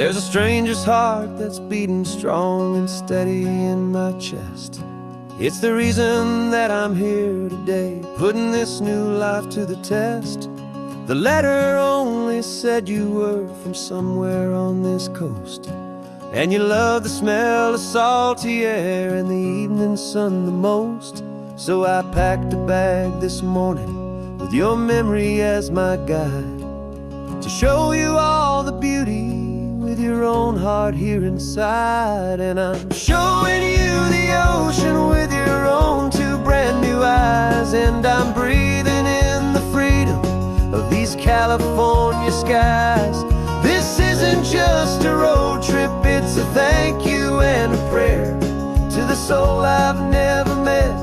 There's a stranger's heart that's beating strong and steady in my chest. It's the reason that I'm here today, putting this new life to the test. The letter only said you were from somewhere on this coast, and you love the smell of salty air and the evening sun the most. So I packed a bag this morning with your memory as my guide, to show you all the beauty with your own heart here inside. And I'm showing you the ocean with your own two brand new eyes, and I'm breathing in the freedom of these California skies. This isn't just a road trip, it's a thank you and a prayer to the soul I've never met,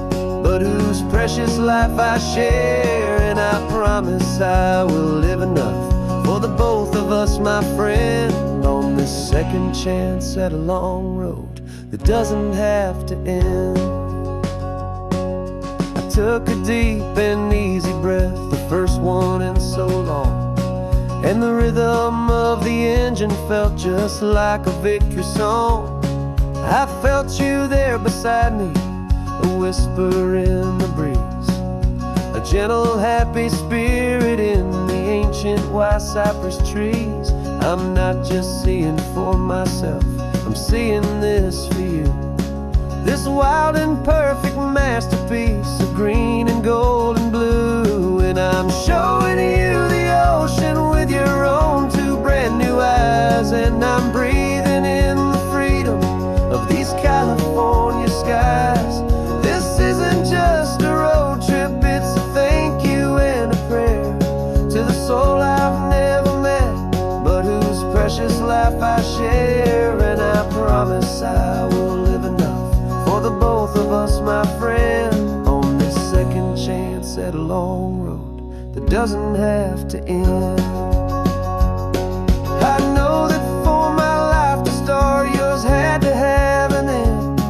but whose precious life I share. And I promise I will live enough for the both of us, my friend, on this second chance at a long road that doesn't have to end. I took a deep and easy breath, the first one in so long, and the rhythm of the engine felt just like a victory song. I felt you there beside me, a whisper in the breeze, a gentle happy spirit in the ancient white cypress trees. I'm not just seeing for myself, I'm seeing this for you, this wild and perfect masterpiece of green and gold and blue. And I'm showing you the ocean with your own two brand new eyes, and I'm breathing in the freedom of these California skies. This isn't just a road trip, it's a thank you and a prayer to the soul I've never met, but whose precious life I share. And I promise I will live enough for the both of us, my friend, on this second chance at a long road that doesn't have to end. I know that for my life to start, yours had to have an end.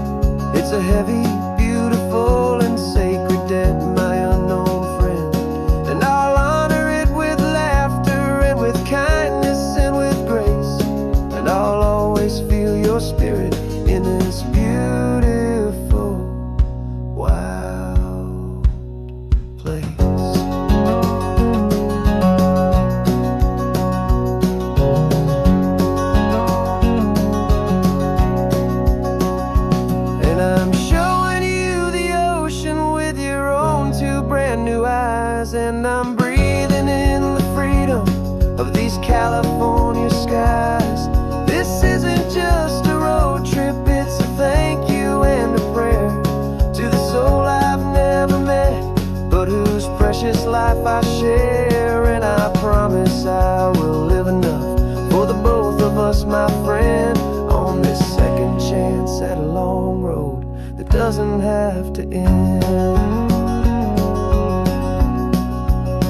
It's a heavy, beautiful, and sacred debt, my unknown friend, and I'll honor it with laughter and with kindness and with grace, and I'll always feel your spirit in this beautiful, wild place. And I'm showing you the ocean with your own two brand new eyes, and I'm breathing in the freedom of these California skies. This isn't just a road trip, it's a thank you and a prayer to the soul I've never met, but whose precious life I share. And I promise I will live enough for the both of us, my friend, on this second chance at a long road that doesn't have to end.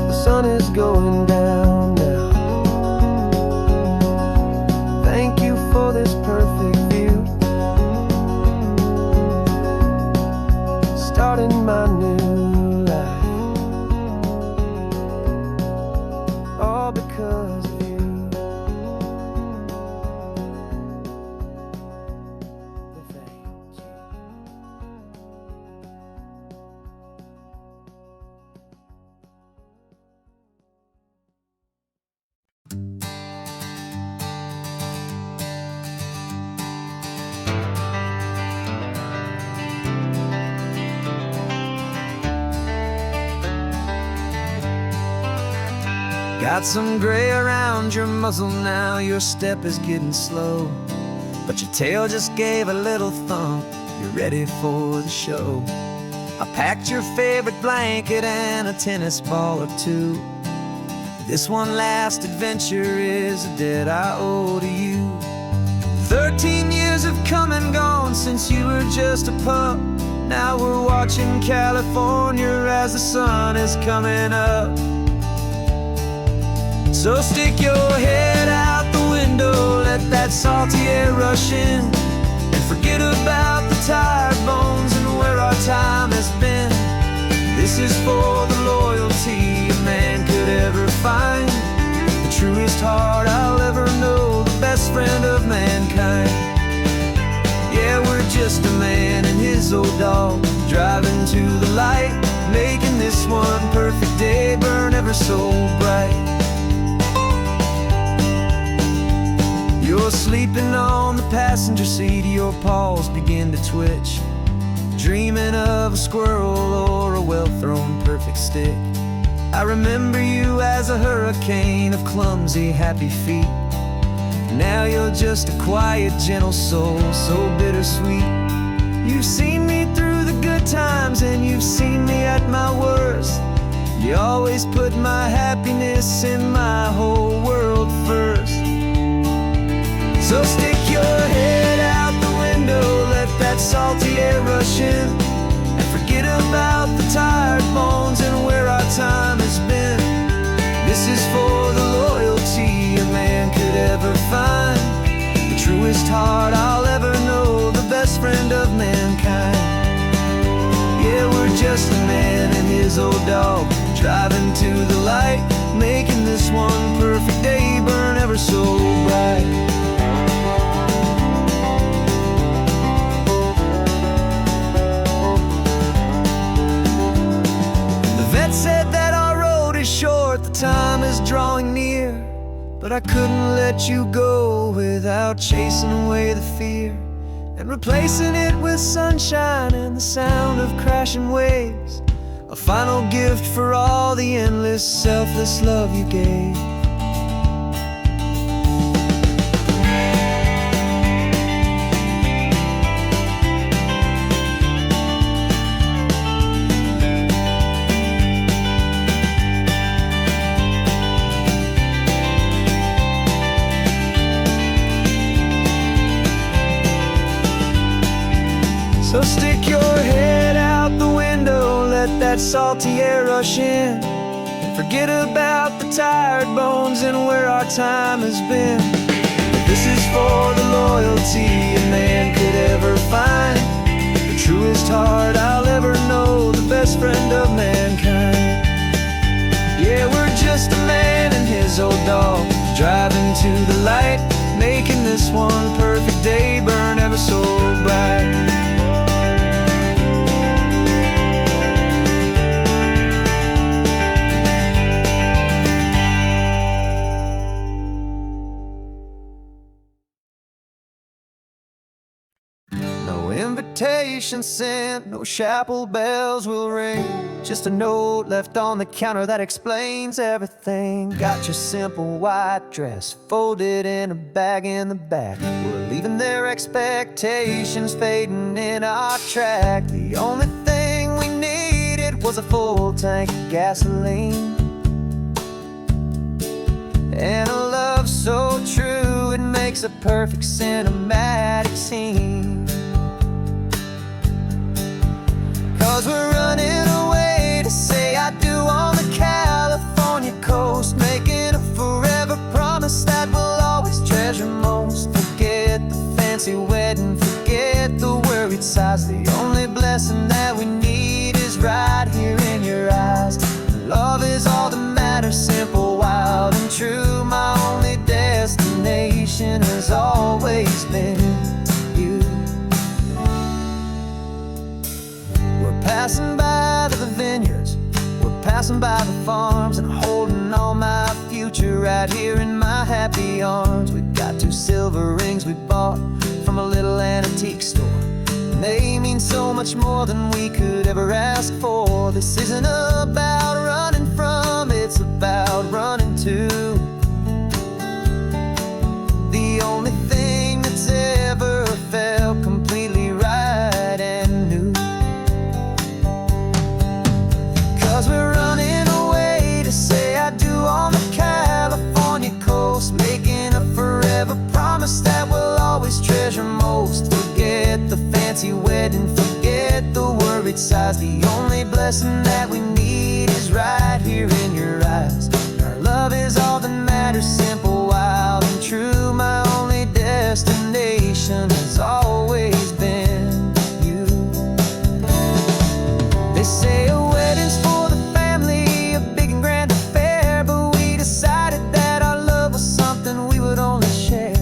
The sun is going down now. Thank you for this perfect view, starting my new life, all because of you. Thank you. Got some gray around your muzzle now, your step is getting slow, but your tail just gave a little thump, you're ready for the show. I packed your favorite blanket and a tennis ball or two. This one last adventure is a debt I owe to you. 13 years have come and gone since you were just a pup. Now we're watching California as the sun is coming up. So stick your head out the window, let that salty air rush in, and forget about the tired bones and where our time has been. This is for the loyalty a man could ever find, the truest heart I'll ever know, the best best friend of mankind. Yeah, we're just a man and his old dog, driving to the light, making this one perfect day burn ever so bright. You're sleeping on the passenger seat, your paws begin to twitch, dreaming of a squirrel or a well-thrown perfect stick. I remember you as a hurricane of clumsy, happy feet. Now you're just a quiet, gentle soul, so bittersweet. You've seen me through the good times and you've seen me at my worst. You always put my happiness and my whole world first. So stick your head out the window, let that salty air rush in, and forget about the tired bones and where our time has been. This is for the loyalty a man could ever find, the truest heart I'll ever know, the best friend of mankind. Yeah, we're just a man and his old dog, driving to the light, making this one perfect day burn ever so bright. Said that our road is short, the time is drawing near, but I couldn't let you go without chasing away the fear and replacing it with sunshine and the sound of crashing waves, a final gift for all the endless, selfless love you gave. So stick your head out the window, let that salty air rush in, and forget about the tired bones and where our time has been. This is for the loyalty a man could ever find, the truest heart I'll ever know, the best friend of mankind. Yeah, we're just a man and his old dog, driving to the light, making this one perfect day burn ever so bright. No invitation sent, no chapel bells will ring, just a note left on the counter that explains everything. Got your simple white dress folded in a bag in the back. We're leaving their expectations fading in our track. The only thing we needed was a full tank of gasoline and a love so true it makes a perfect cinematic scene. 'Cause we're running away to say I do on the California coast, making a forever promise that we'll always treasure most. Forget the fancy wedding, forget the worried sighs. The only blessing that we need is right here in your eyes. Love is all that matters, simple, wild and true. My only destination has always been you. Passing by the vineyards, we're passing by the farms, and holding all my future right here in my happy arms. We've got 2 silver rings we bought from a little antique store, and they mean so much more than we could ever ask for. This isn't about running from, it's about running to. The only thing that's ever felt completely right and new. 'Cause we're running away to say I do on the California coast, making a forever promise that we'll always treasure most. Forget the fancy wedding, forget the worried sighs. The only blessing that we need is right here in your eyes. Our love is all that matters, simple, wild and true. My only destination has always been you. They say a wedding's for the family, a big and grand affair, but we decided that our love was something we would only share.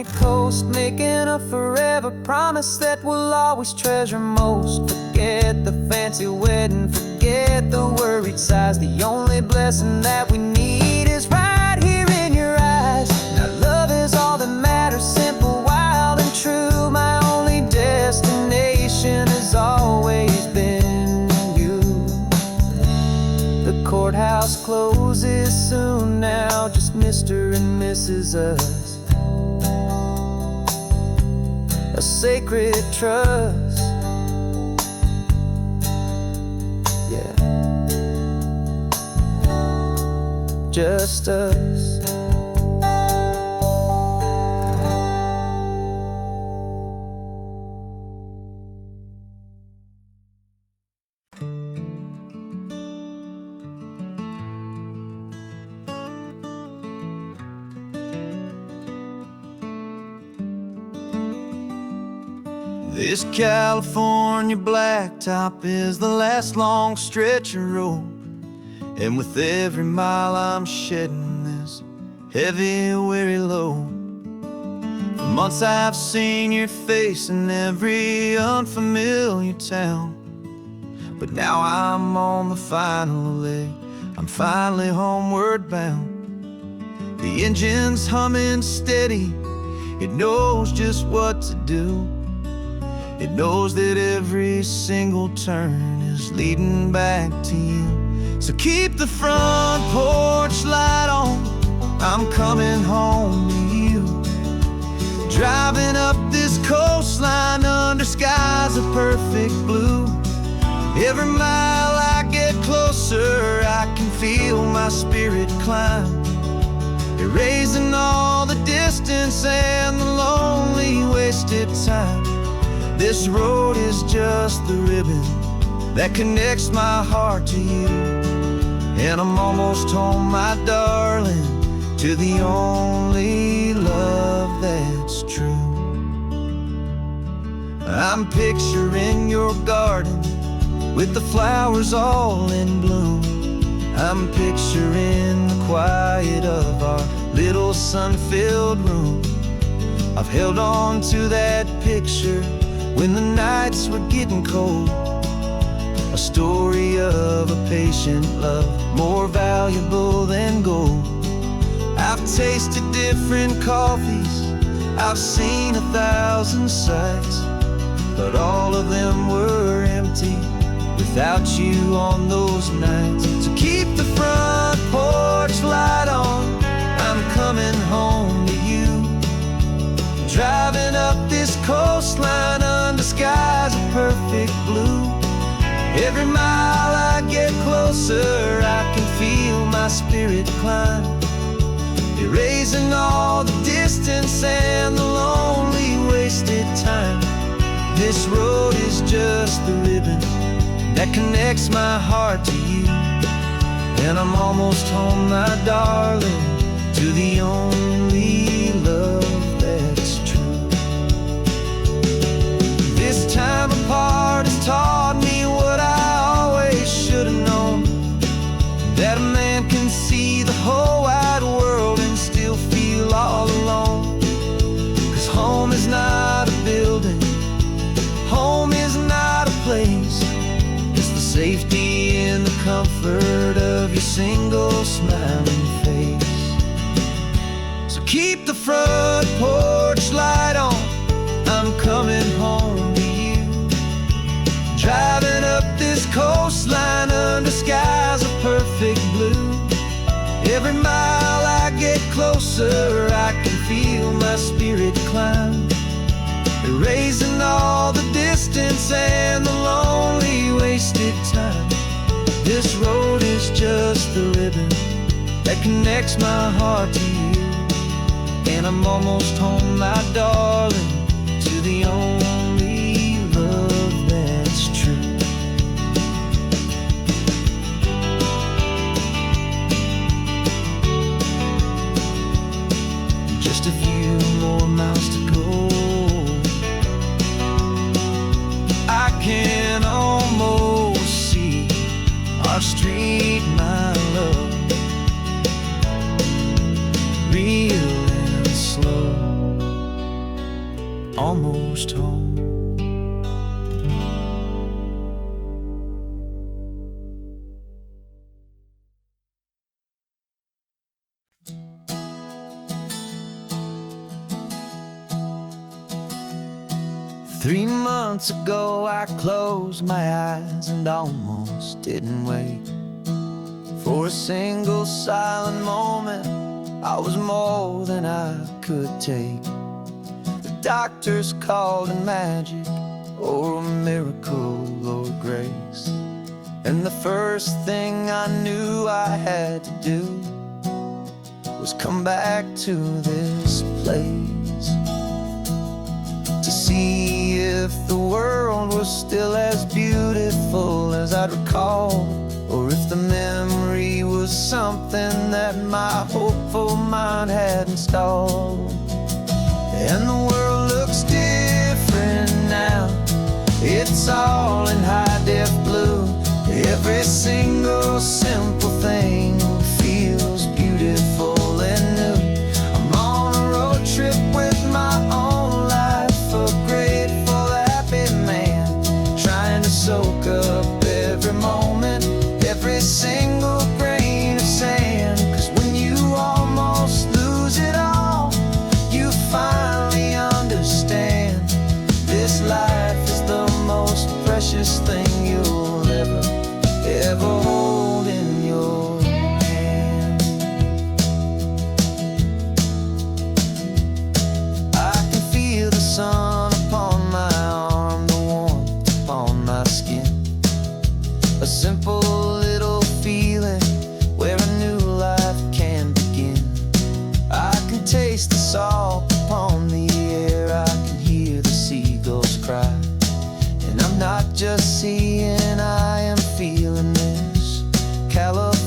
California coast, making a forever promise that we'll always treasure most. Forget the fancy wedding, forget the worried sighs. The only blessing that we need is right here in your eyes. Now love is all that matters, simple, wild and true. My only destination has always been you. The courthouse closes soon now, just Mr. and Mrs. Us. A sacred trust, yeah, just us. This California blacktop is the last long stretch of road, and with every mile I'm shedding this heavy, weary load. For months I've seen your face in every unfamiliar town, but now I'm on the final leg, I'm finally homeward bound. The engine's humming steady, it knows just what to do. It knows that every single turn is leading back to you. So keep the front porch light on, I'm coming home to you. Driving up this coastline under skies of perfect blue. Every mile I get closer, I can feel my spirit climb, erasing all the distance and the lonely wasted time. This road is just the ribbon that connects my heart to you, and I'm almost home, my darling, to the only love that's true. I'm picturing your garden with the flowers all in bloom. I'm picturing the quiet of our little sun-filled room. I've held on to that picture when the nights were getting cold, a story of a patient love, more valuable than gold. I've tasted different coffees, I've seen 1,000 sights, but all of them were empty without you on those nights. So keep the front porch light on, I'm coming home to you. Driving up this coastline under skies of perfect blue. Every mile I get closer, I can feel my spirit climb, erasing all the distance and the lonely wasted time. This road is just the ribbon that connects my heart to you, and I'm almost home, my darling, to the only love that's true. This time apart has taught me what I always should have known, that a man can see the whole wide world and still feel all alone. 'Cause home is not a building, home is not a place, it's the safety and the comfort of your single smiling face. So keep the front porch light on, I'm coming home to you. Driving up this coastline under skies of perfect blue. Every mile I get closer, I can feel my spirit climb, erasing all the distance and the lonely wasted time. This road is just the ribbon that connects my heart to you, and I'm almost home, my darling, to the only love that's true. Just a few more miles to go, I can almost see our street, my love, real and slow. 3 months ago I closed my eyes and almost didn't wake. For a single silent moment, I was more than I could take. The doctors called it magic, or a miracle, or grace. And the first thing I knew I had to do was come back to this place, to see if the world was still as beautiful as I'd recall, or if the memory was something that my hopeful mind had installed. And the world looks different now, it's all in high-def blue. Every single simple thing feels beautiful and new. I'm on a road trip with my own life, a grateful, happy man, trying to soak up every moment, every single grain of sand. 'Cause when you almost lose it all, you finally understand this life is the most precious thing you'll ever hold in your hand. I can feel the sun upon my arm, the warmth upon my skin, a simple little feeling where a new life can begin. I can taste the salt upon the air, I can hear the seagulls cry, and I'm not just seeing, I am feeling this California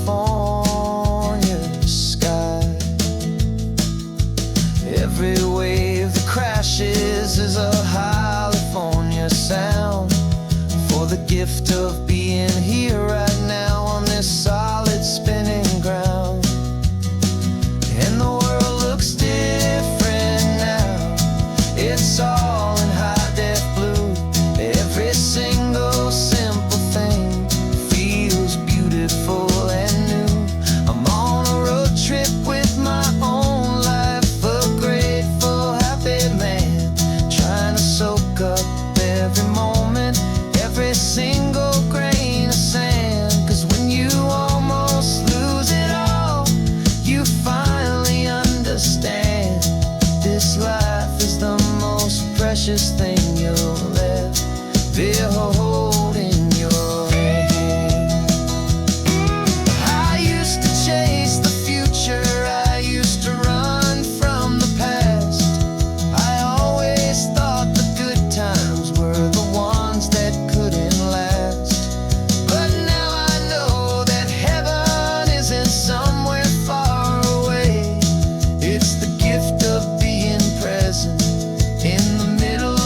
sky. Every wave that crashes is a California sound, for the gift of being here right now on this solid spinning ground. And the world looks different now, it's all in high-def blue. Every single simple thing feels beautiful and new. I'm on a road trip with my own life, a grateful, happy man, trying to soak up every moment, every single grain of sand. 'Cause when you almost lose it all, you finally understand this life is the most precious thing you'll ever hold in your hand. I used to chase the future, I used to run from the past. I always thought the good times were the ones that couldn't last. But now I know that heaven isn't somewhere far away. It's the gift of being present in the middle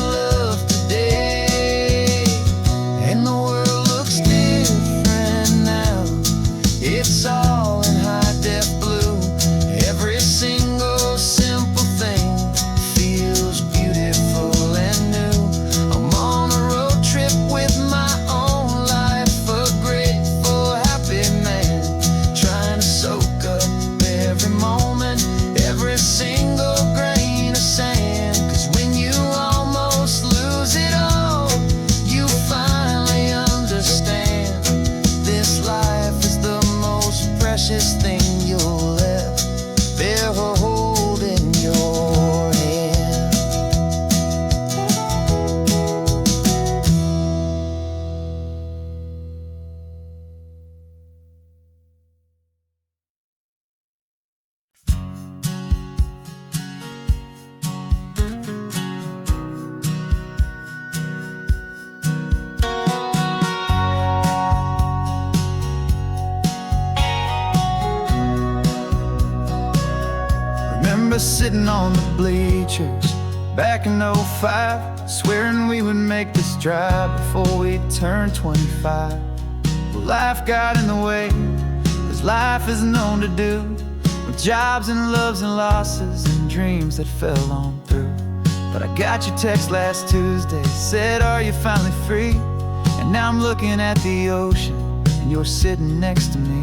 of today. And the world looks different now, it's all in high-def blue. Every single simple thing feels beautiful and new. I'm on a road trip with my own life, a grateful, happy man, trying to soak up every moment, every single grain of sand. 'Cause when you almost lose it all, you finally understand this life is the most precious thing you'll ever hold in your hand. Remember sitting on the bleachers back in '05, swearing we would make this drive before we turned 25. Well, life got in the way, as life is known to do, with jobs and loves and losses and dreams that fell on through. But I got your text last Tuesday, said, "Are you finally free?" And now I'm looking at the ocean, and you're sitting next to me.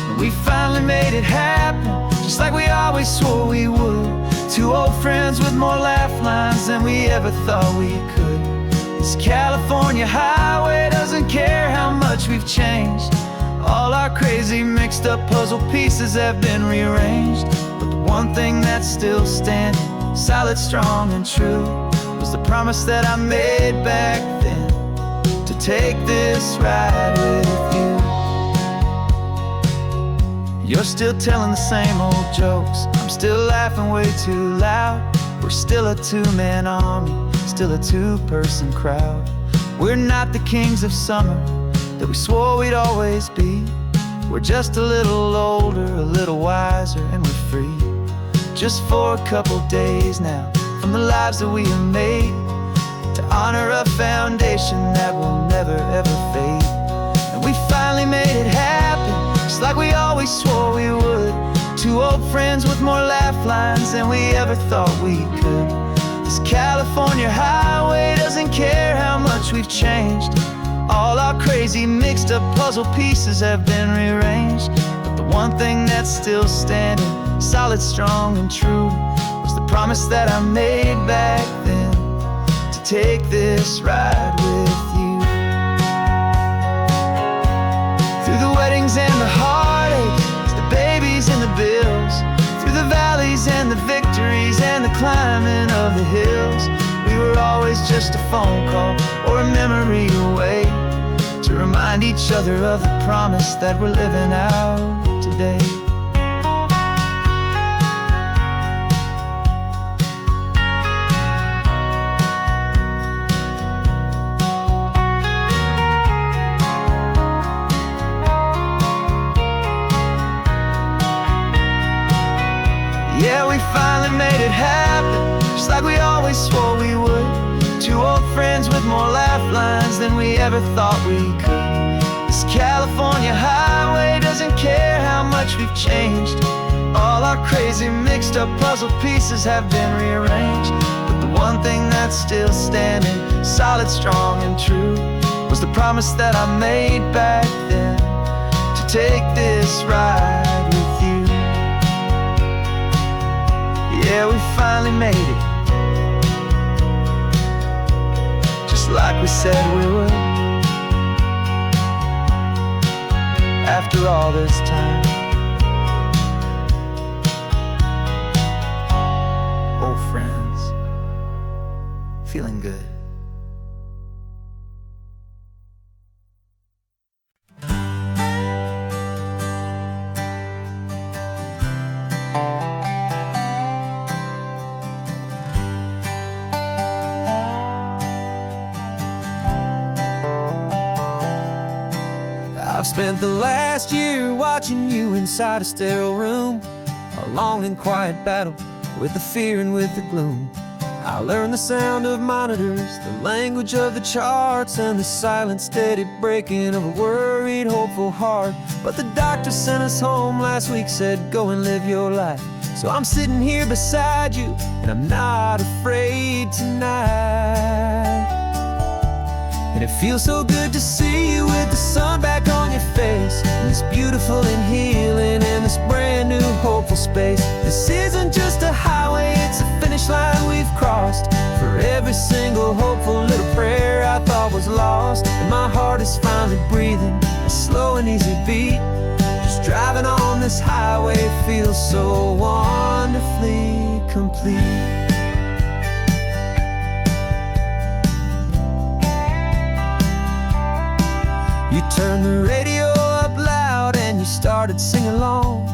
And we finally made it happen, just like we always swore we would. Two old friends with more laugh lines than we ever thought we could. This California highway doesn't care how much we've changed. All our crazy mixed up puzzle pieces have been rearranged. But the one thing that's still standing, solid, strong, and true, was the promise that I made back then, to take this ride with you. You're still telling the same old jokes, I'm still laughing way too loud. We're still a two-man army, still a two-person crowd. We're not the kings of summer that we swore we'd always be. We're just a little older, a little wiser, and we're free. Just for a couple days now, from the lives that we have made, to honor a foundation that will never ever fade. And we finally made it happen, just like we always swore we would. Two old friends with more laugh lines than we ever thought we could. This California highway doesn't care how much we've changed. All our crazy mixed up puzzle pieces have been rearranged. But the one thing that's still standing, solid, strong, and true, was the promise that I made back then, to take this ride with you. Through the weddings and the heartaches, the babies and the bills, through the valleys and the victories and the climbing of the hills, we were always just a phone call or a memory away, to remind each other of the promise that we're living out today. Yeah, we finally made it happen, just like we always swore we would. Two old friends with more laugh lines than we ever thought we could. This California highway doesn't care how much we've changed. All our crazy mixed up puzzle pieces have been rearranged. But the one thing that's still standing, solid, strong, and true, was the promise that I made back then, to take this ride with you. Yeah, we finally made it, just like we said we would. After all this time, old friends, feeling good. I've spent the last year watching you inside a sterile room, a long and quiet battle with the fear and with the gloom. I learned the sound of monitors, the language of the charts, and the silent, steady breaking of a worried, hopeful heart. But the doctor sent us home last week, said go and live your life. So I'm sitting here beside you, and I'm not afraid tonight. And it feels so good to see you with the sun back on your face, and this beautiful and healing in this brand new hopeful space. This isn't just a highway, it's a finish line we've crossed. For every single hopeful little prayer I thought was lost, and my heart is finally breathing a slow and easy beat. Just driving on this highway feels so wonderfully complete. You turned the radio up loud and you started singing along,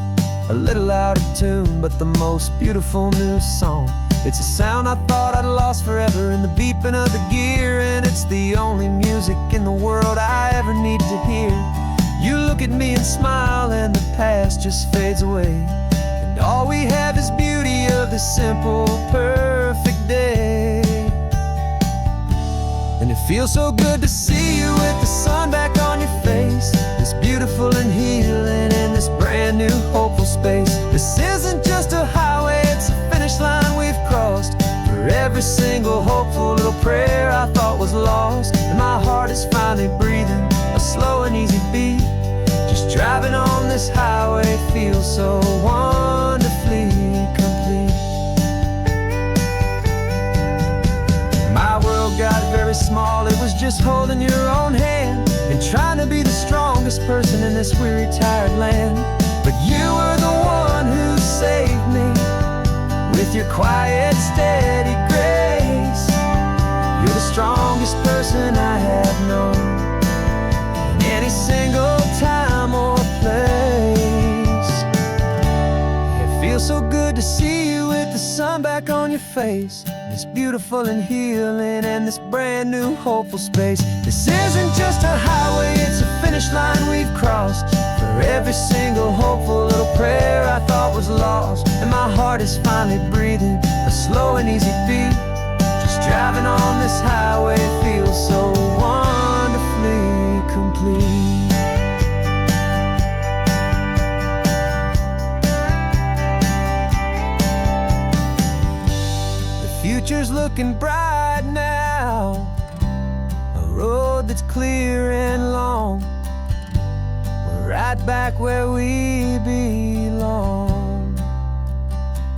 a little out of tune, but the most beautiful new song. It's a sound I thought I'd lost forever in the beeping of the gear, and it's the only music in the world I ever need to hear. You look at me and smile, and the past just fades away, and all we have is beauty of this simple, perfect day. And it feels so good to see you with the sun back on your face, this beautiful and healing in this brand new hopeful space. This isn't just a highway, it's a finish line we've crossed. For every single hopeful little prayer I thought was lost, and my heart is finally breathing a slow and easy beat. Just driving on this highway feels so wonderfully complete. was just holding your own hand and trying to be the strongest person in this weary, tired land. But you were the one who saved me with your quiet, steady grace. You're the strongest person I have known in any single time or place. It feels so good to see you with the sun back on your face. It's beautiful and healing and this brand new hopeful space. This isn't just a highway, it's a finish line we've crossed. For every single hopeful little prayer I thought was lost. And my heart is finally breathing a slow and easy beat. Just driving on this highway feels so wonderfully complete. Future's looking bright now, a road that's clear and long. We're right back where we belong,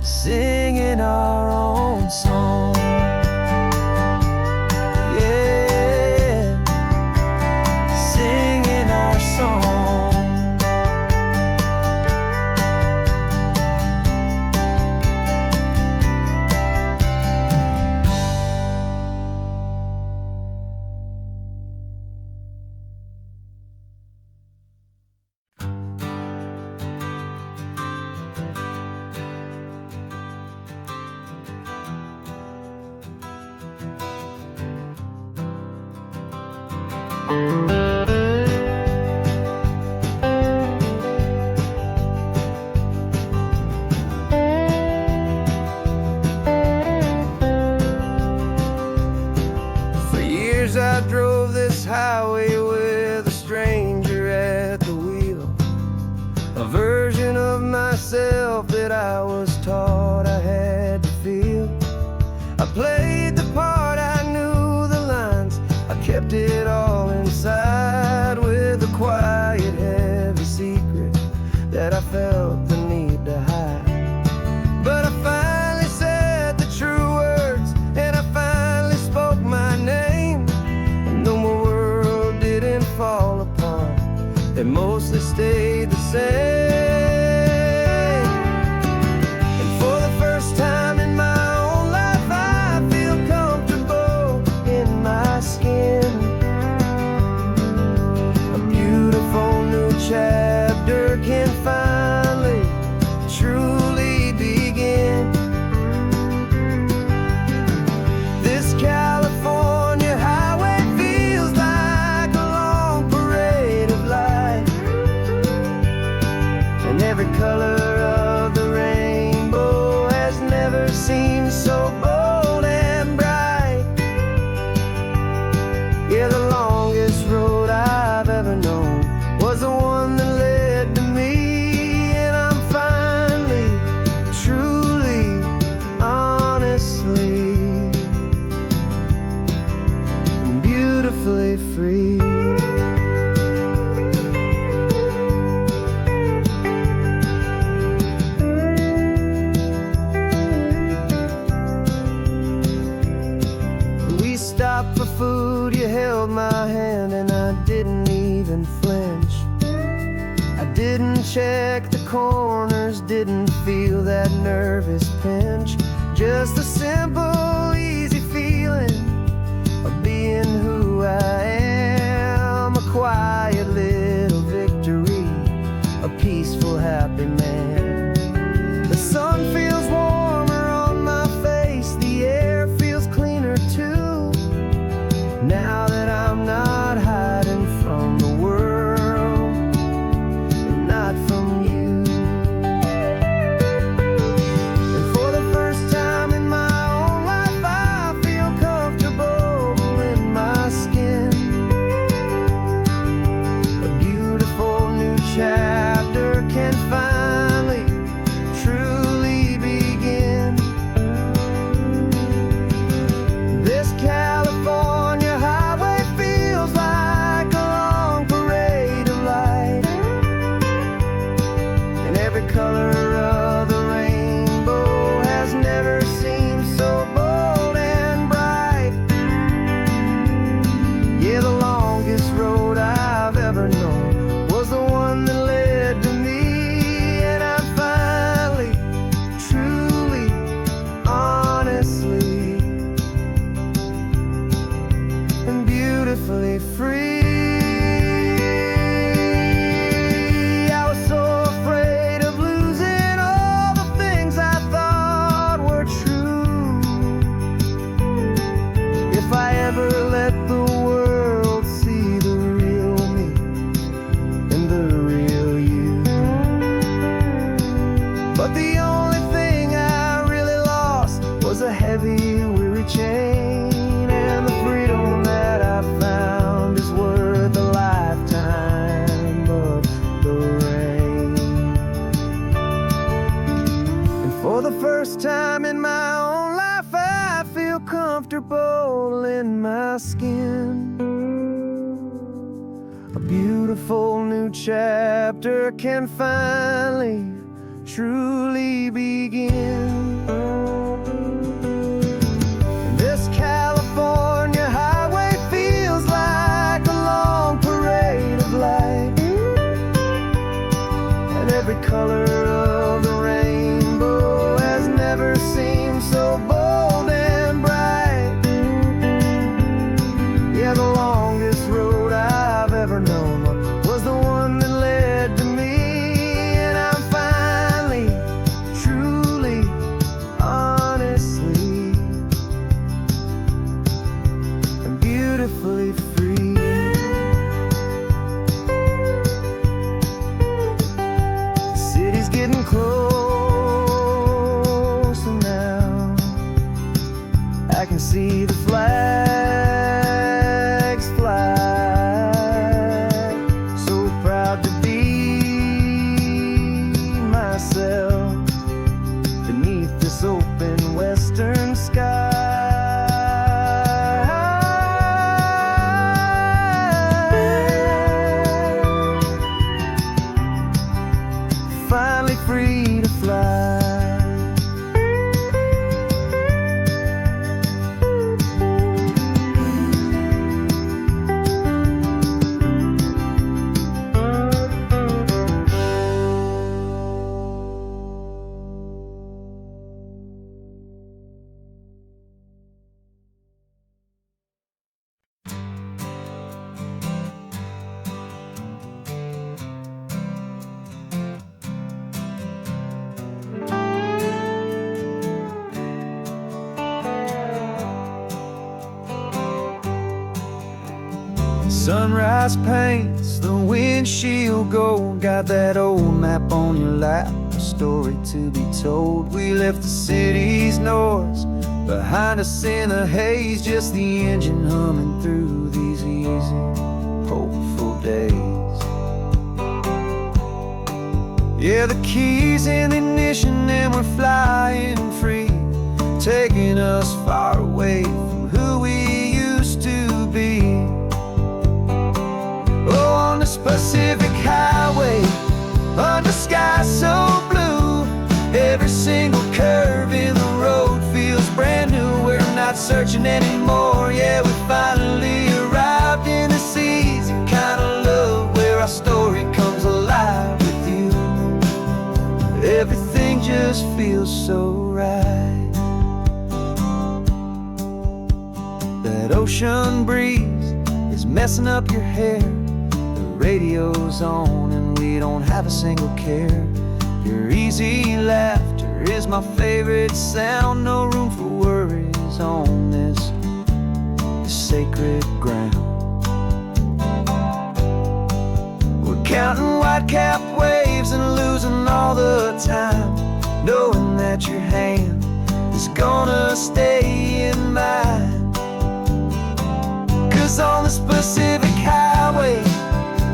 singing our own song. Yeah, singing our song. For years I drove this highway with a stranger at the wheel, a version of myself that I was taught I had to feel. I played the part, I knew the lines, I kept it all inside with a quiet, heavy secret that I felt the need to hide. But I finally said the true words, and I finally spoke my name. And though my world didn't fall apart, it mostly stayed the same. And for the first time in my own life, I feel comfortable in my skin. A beautiful new chapter can finally truly begin. This California highway feels like a long parade of light, and every color of the rainbow has never seemed so bold and bright. Yeah, the longest road I've ever known was the one that led to me. And I'm finally, truly, honestly, beautifully free. We stopped for food, you held my hand, and I didn't even flinch. I didn't check the corners, didn't feel that nervous pinch. Just a simple, easy feeling of being who I am. A quiet little victory, a peaceful, happy man. The sun feels warmer on my face, the air feels cleaner too, now that I'm not hiding from the world and not from you. And for the first time in my own life, I feel comfortable in my skin. A my skin. A beautiful new chapter can finally, truly begin. This California highway feels like a long parade of light, and every color of the rainbow has never seemed so bold and bright. Yeah, the longest road I've ever known was the one that led to me, and I'm finally, truly, honestly, and beautifully free. The city's getting closer now. I can see the flags fly. So proud to be myself beneath this open western sky. Finally free to fly. Sunrise paints the windshield gold. Got that old map on your lap, a story to be told. We left the city's noise behind us in the haze, just the engine humming through these easy, hopeful days. Yeah, the keys in the ignition and we're flying free, taking us far away from who we used to be. Oh, on this Pacific highway, under skies so blue, every single curve in the road feels brand new. We're not searching anymore, yeah, we finally arrived in this easy kind of love where our story comes alive with you. Everything just feels so right. That ocean breeze is messing up your hair, radio's on and we don't have a single care. Your easy laughter is my favorite sound. No room for worries on this sacred ground. We're counting white-capped waves and losing all the time, knowing that your hand is gonna stay in mine. 'Cause on this Pacific highway,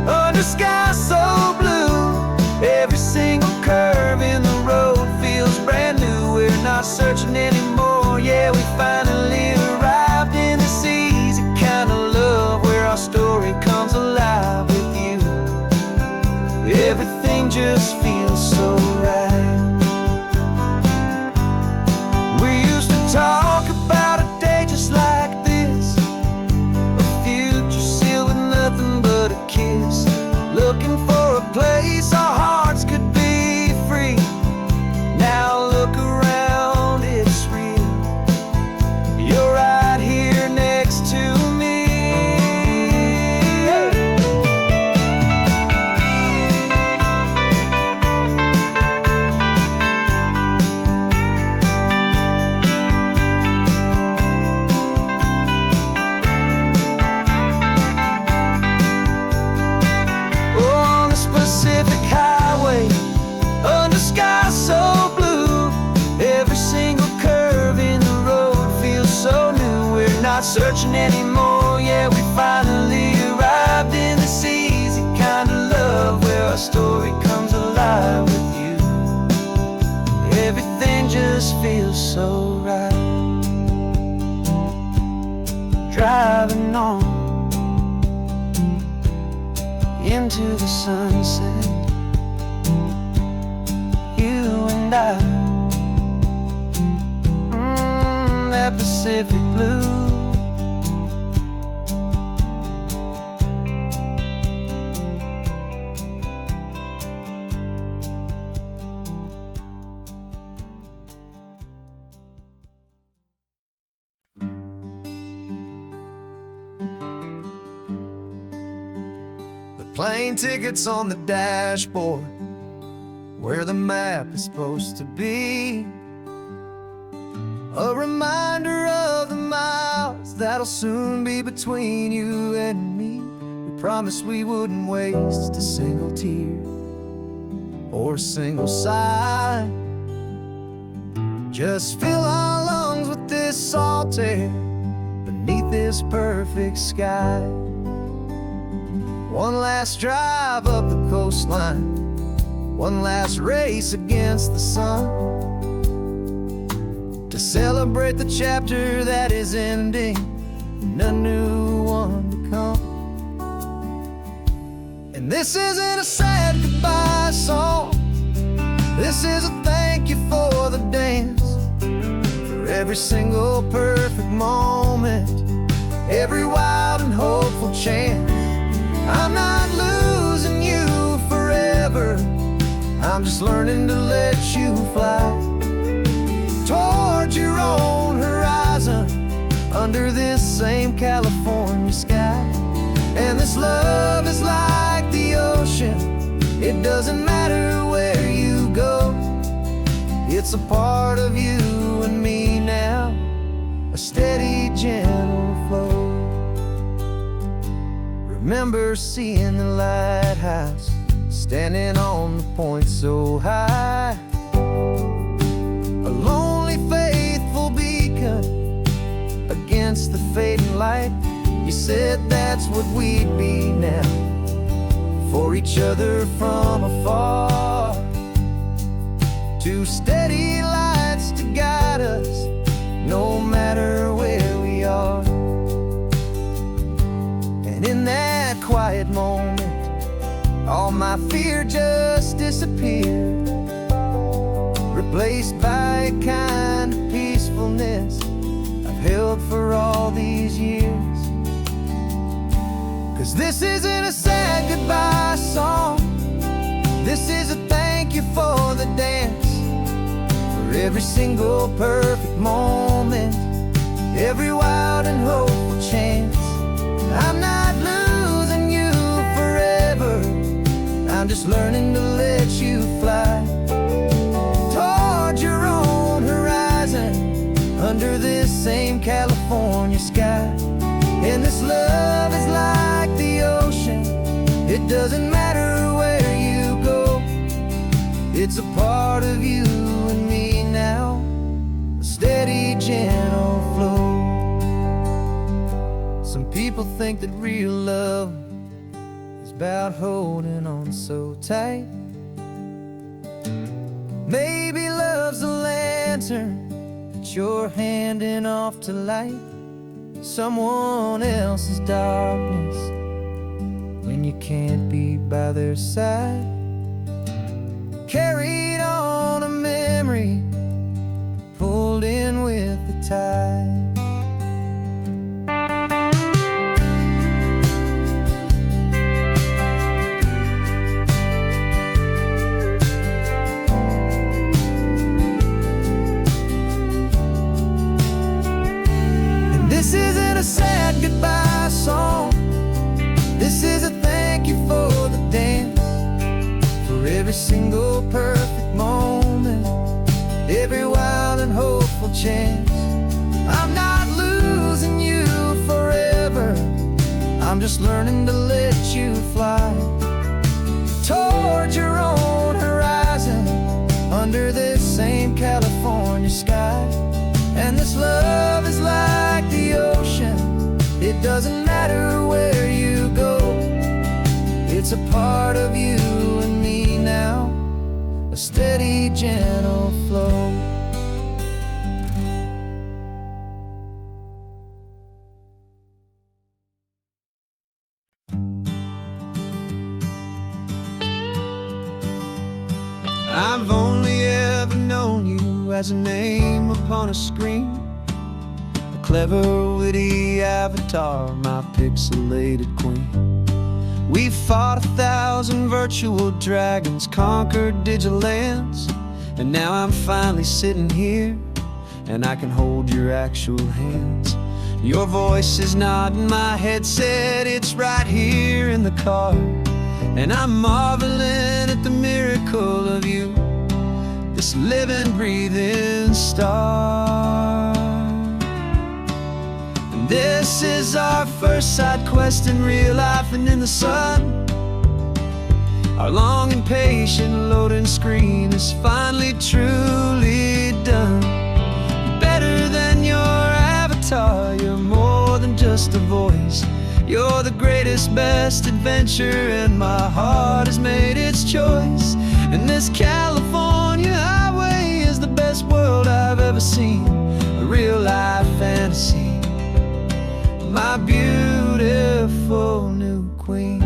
under skies so blue, every single curve in the road feels brand new. We're not searching anymore, yeah, we finally arrived in this easy kind of love where our story comes alive with you. Everything just feels so right. We used to talk about a day just like this, a future sealed with nothing but a kiss, looking for a place our hearts could be free. Now look around, it's real. You're right here next to me. Pacific highway, under skies so blue, every single curve in the road feels so new. We're not searching anymore, yeah, we finally arrived in this easy kind of love where our story comes alive with you. Everything just feels so right. Driving into the sunset, you and I, that Pacific blue. Plane tickets on the dashboard, where the map is supposed to be. A reminder of the miles that'll soon be between you and me. We promised we wouldn't waste a single tear or a single sigh. Just fill our lungs with this salt air beneath this perfect sky. One last drive up the coastline, one last race against the sun, to celebrate the chapter that is ending and a new one to come. And this isn't a sad goodbye song, this is a thank you for the dance, for every single perfect moment, every wild and hopeful chance. I'm not losing you forever, I'm just learning to let you fly toward your own horizon, under this same California sky. And this love is like the ocean, it doesn't matter where you go, it's a part of you and me now, a steady, gentle flow. Remember seeing the lighthouse, standing on the point so high, a lonely, faithful beacon against the fading light. You said that's what we'd be now, for each other from afar. Two steady lights to guide us, no matter where we are. And in that quiet moment, all my fear just disappeared, replaced by a kind of peacefulness I've held for all these years. 'Cause this isn't a sad goodbye song, this is a thank you for the dance, for every single perfect moment, every wild and hopeful chance. I'm not losing you forever, I'm just learning to let you fly toward your own horizon, under this same California sky. And this love is like the ocean, it doesn't matter where you go, it's a part of you and me now, a steady, gentle flow. Some people think that real love is about holding on so tight. Maybe love's a lantern that you're handing off to light someone else's darkness when you can't be by their side. Carried on a memory, pulled in with the tide. This isn't a sad goodbye song, this is a thank you for the dance, for every single perfect moment, every wild and hopeful chance. I'm not losing you forever, I'm just learning to let you fly toward your own horizon, under this same California sky. And this love is like the ocean, it doesn't matter where you go, it's a part of you and me now, a steady, gentle flow. I've only ever known you as a name upon a screen, a clever, witty avatar, my pixelated queen. We fought 1,000 virtual dragons, conquered digital lands, and now I'm finally sitting here, and I can hold your actual hands. Your voice is not in my headset, it's right here in the car, and I'm marveling at the miracle of you, this living, breathing star. And this is our first side quest in real life and in the sun. Our long and patient loading screen is finally truly done. Better than your avatar, you're more than just a voice. You're the greatest, best adventure, and my heart has made its choice. And this California highway is the best world I've ever seen, a real life fantasy, my beautiful new queen.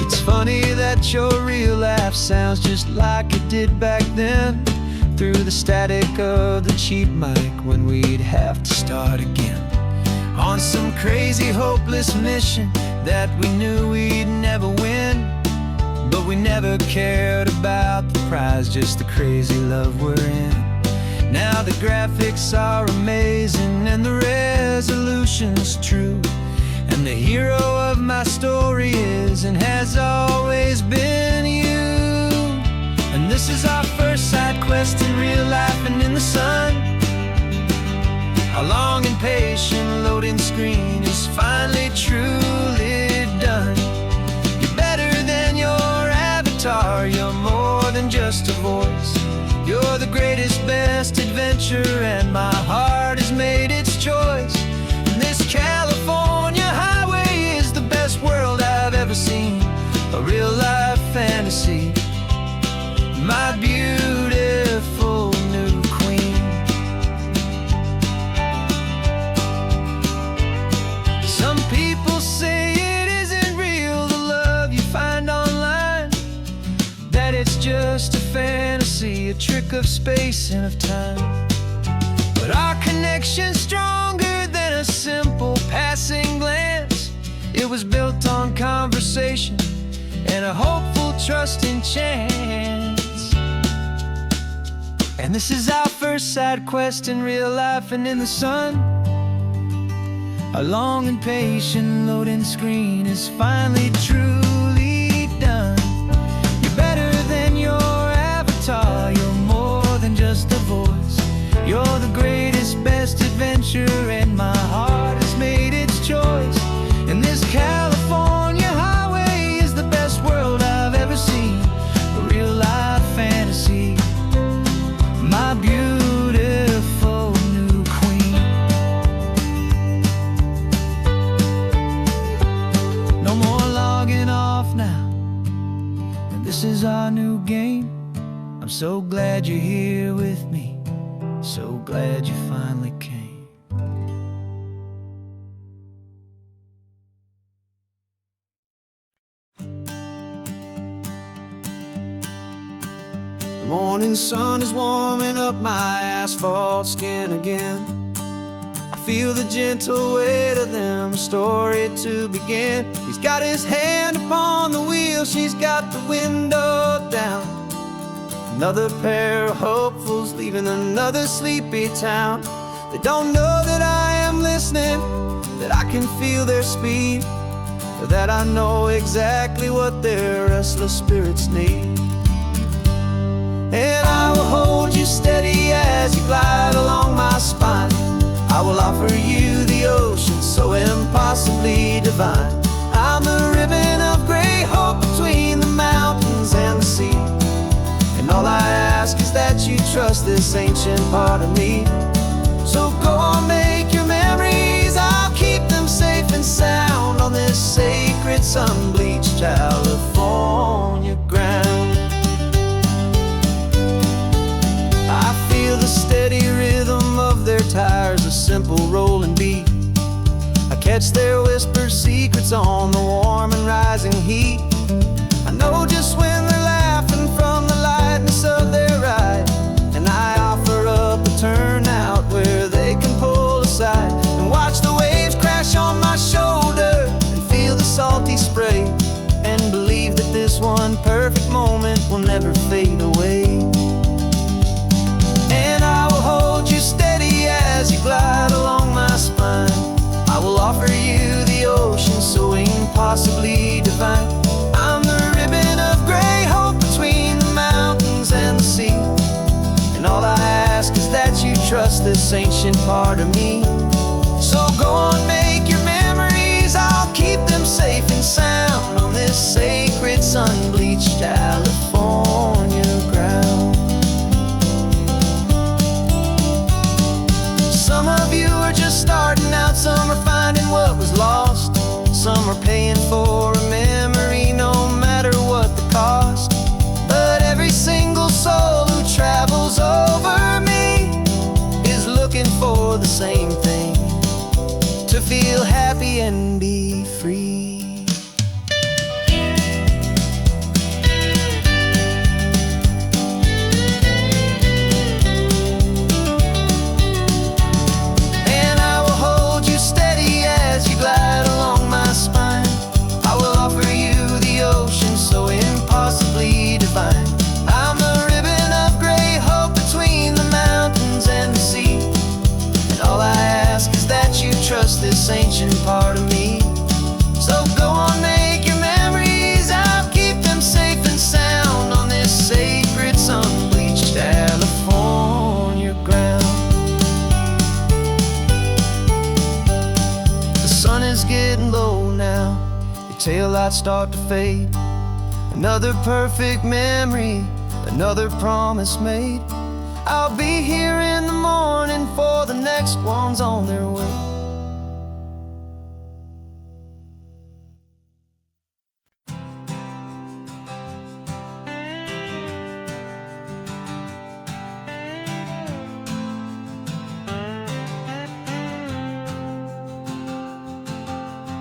It's funny that your real life sounds just like it did back then, through the static of the cheap mic when we'd have to start again, on some crazy hopeless mission that we knew we'd never win. But we never cared about the prize, just the crazy love we're in. Now the graphics are amazing and the resolution's true, and the hero of my story is and has always been you. And this is our first side quest in real life and in the sun. Our long and patient loading screen is finally truly done. You're better than your avatar, you're more than just a voice. You're the greatest, best adventure, and my heart has made its choice. And this California highway is the best world I've ever seen, a real life fantasy, my beautiful new queen. Some people say it isn't real, the love you find online, that it's just a fantasy, a trick of space and of time. But our connection's stronger than a simple passing glance. It was built on conversation and a hopeful, trusting chance. And this is our first side quest in real life and in the sun. Our long and patient loading screen is finally truly done. You're better than your avatar, you're more than just a voice. You're the greatest, best adventure, and my heart has made its choice. And this California highway is the best world I've ever seen, a real life fantasy, my beautiful new queen. No more logging off now, and this is our new game. I'm so glad you're here with me, so glad you finally came. The morning sun is warming up my asphalt skin again. I feel the gentle weight of them, a story to begin. He's got his hand upon the wheel, she's got the window down. Another pair of hopefuls leaving another sleepy town. They don't know that I am listening, that I can feel their speed, or that I know exactly what their restless spirits need. And I will hold you steady as you glide along my spine. I will offer you the ocean so impossibly divine. I'm the ribbon of gray hope between the mountains and the sea, and all I ask is that you trust this ancient part of me. So go on, make your memories, I'll keep them safe and sound on this sacred sun-bleached California ground. I feel the steady rhythm of their tires, a simple rolling beat. I catch catch their whispered secrets on the warm and rising heat. I know just when they're laughing from the lightness of their ride, and I offer up a turnout where they can pull aside and watch the waves crash on my shoulder and feel the salty spray, and believe that this one perfect moment will never fade away. And I will hold you steady as you glide along my spine. I will offer you the ocean so impossibly divine. I'm the ribbon of gray hope between the mountains and the sea, and all I ask is that you trust this ancient part of me. So go on, make your memories, I'll keep them safe and sound on this sacred sun-bleached California ground. Some of you are just starting out, some are finding what was lost, some are paying for a memory no matter what the cost. But every single soul who travels over me is looking for the same thing: to feel happy and be free. And I will hold you steady as you glide along my spine. I will offer you the ocean so impossibly divine. I'm the ribbon of gray hope between the mountains and the sea, and all I ask is that you trust this ancient part of me. So go on, make your memories, I'll keep them safe and sound on this sacred sun-bleached California ground. The sun is getting low now, your taillights start to fade. Another perfect memory, another promise made. I'll be here in the morning for the next ones on their way.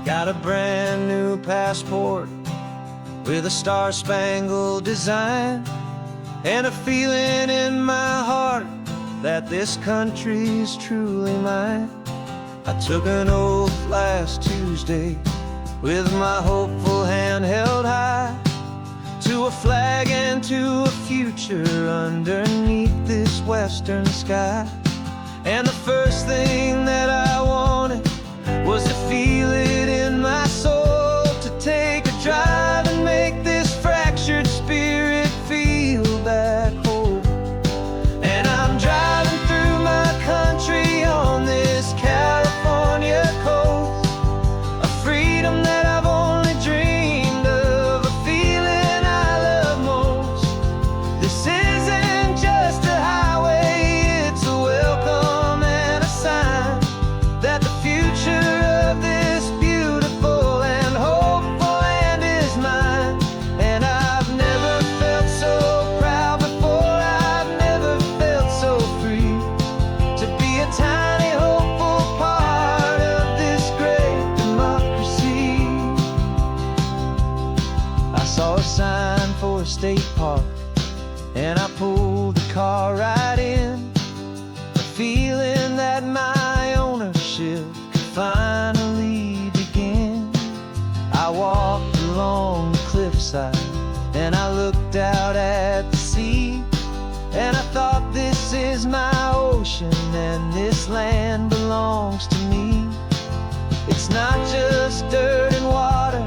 Got a brand new passport with a star-spangled design, and a feeling in my heart that this country's truly mine. I took an oath last Tuesday with my hopeful hand held high, to a flag and to a future underneath this western sky. And the first thing that I wanted was to feel it in my soul, to take a drive and make this fractured spirit feel back home. And I'm driving through my country on this California coast, a freedom that I've only dreamed of, a feeling I love most. This isn't just a highway, it's a welcome and a sign that the future of this beautiful and hopeful land is mine. And I've never felt so proud before, I've never felt so free, to be a tiny hopeful part of this great democracy. I saw a sign for a state park, and I pulled the car right in, a feeling that my ownership could finally begin. I walked along the cliffside and I looked out at the sea, and I thought, this is my ocean and this land belongs to me. It's not just dirt and water,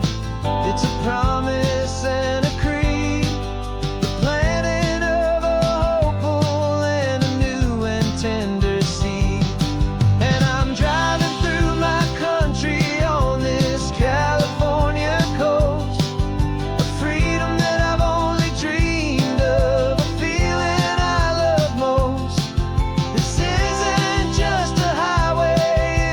it's a promise and a creed, the planting of a hopeful and a new and tender seed. And I'm driving through my country on this California coast, a freedom that I've only dreamed of, a feeling I love most. This isn't just a highway,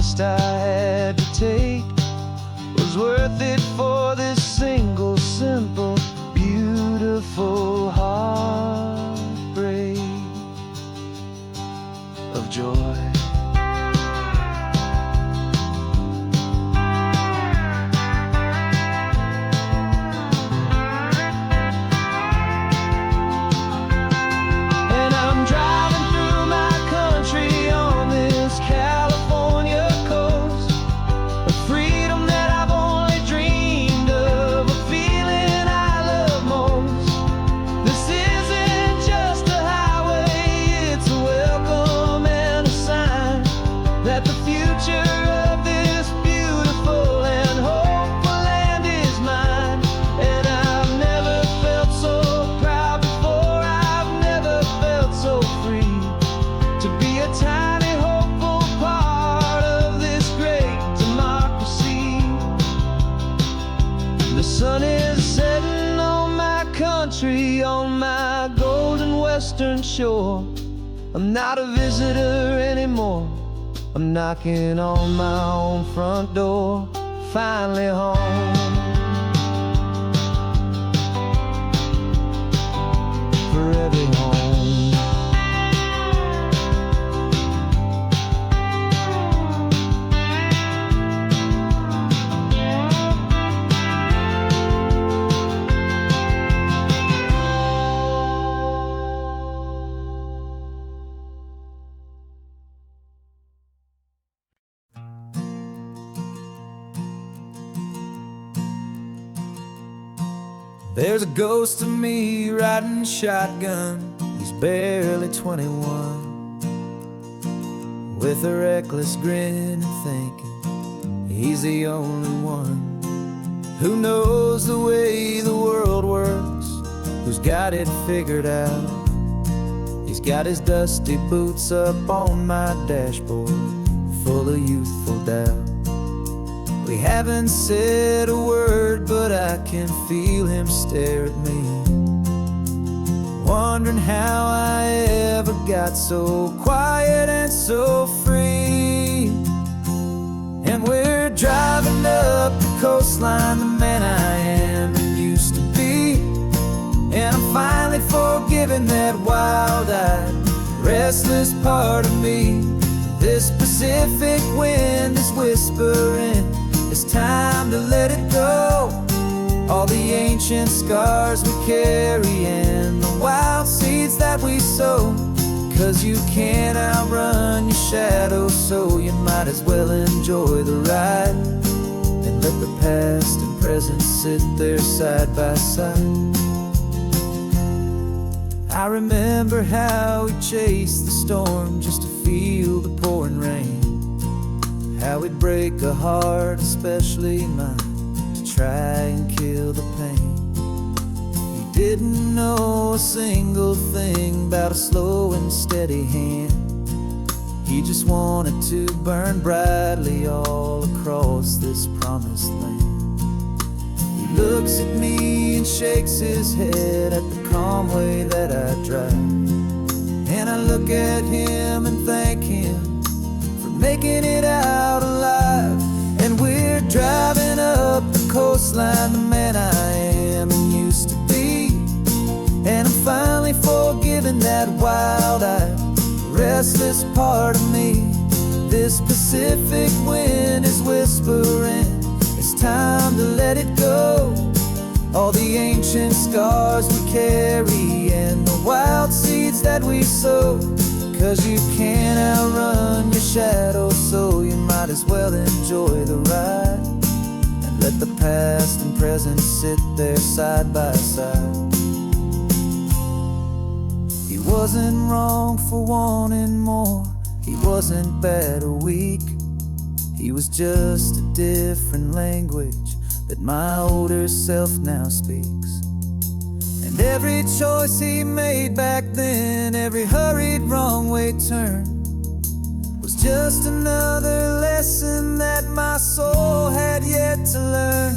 test I had to take was worth it for this single, simple, beautiful heartbreak of joy. And I'm driving through my country on this California coast, a freedom that I've only dreamed of, a feeling I love most. This isn't just a highway, it's a welcome and a sign that the future of this beautiful and hopeful land is mine. And I've never felt so proud before, I've never felt so free to be a tiny hopeful part of this great democracy. The sun is setting on my country, on my golden western shore. I'm not a visitor anymore, I'm knocking on my own front door, finally home. For every home. There's a ghost of me riding shotgun. He's barely 21, with a reckless grin and thinking he's the only one who knows the way the world works, who's got it figured out. He's got his dusty boots up on my dashboard, full of youthful doubt. We haven't said a word, but I can feel him stare at me, wondering how I ever got so quiet and so free. And we're driving up the coastline, the man I am and used to be. And I'm finally forgiving that wild-eyed, restless part of me. This Pacific wind is whispering, it's time to let it go. All the ancient scars we carry and the wild seeds that we sow. 'Cause you can't outrun your shadow, so you might as well enjoy the ride and let the past and present sit there side by side. I remember how we chased the storm just to feel the pouring rain, how we'd break a heart, especially mine, to try and kill the pain. He didn't know a single thing about a slow and steady hand. He just wanted to burn brightly all across this promised land. He looks at me and shakes his head at the calm way that I drive, and I look at him and thank him making it out alive. And we're driving up the coastline, the man I am and used to be. And I'm finally forgiving that wild-eyed, restless part of me. This Pacific wind is whispering, it's time to let it go. All the ancient scars we carry and the wild seeds that we sow. 'Cause you can't outrun your shadow, so you might as well enjoy the ride and let the past and present sit there side by side. He wasn't wrong for wanting more, he wasn't bad or weak. He was just a different language that my older self now speaks. And every choice he made back then, every hurried wrong way turn, was just another lesson that my soul had yet to learn.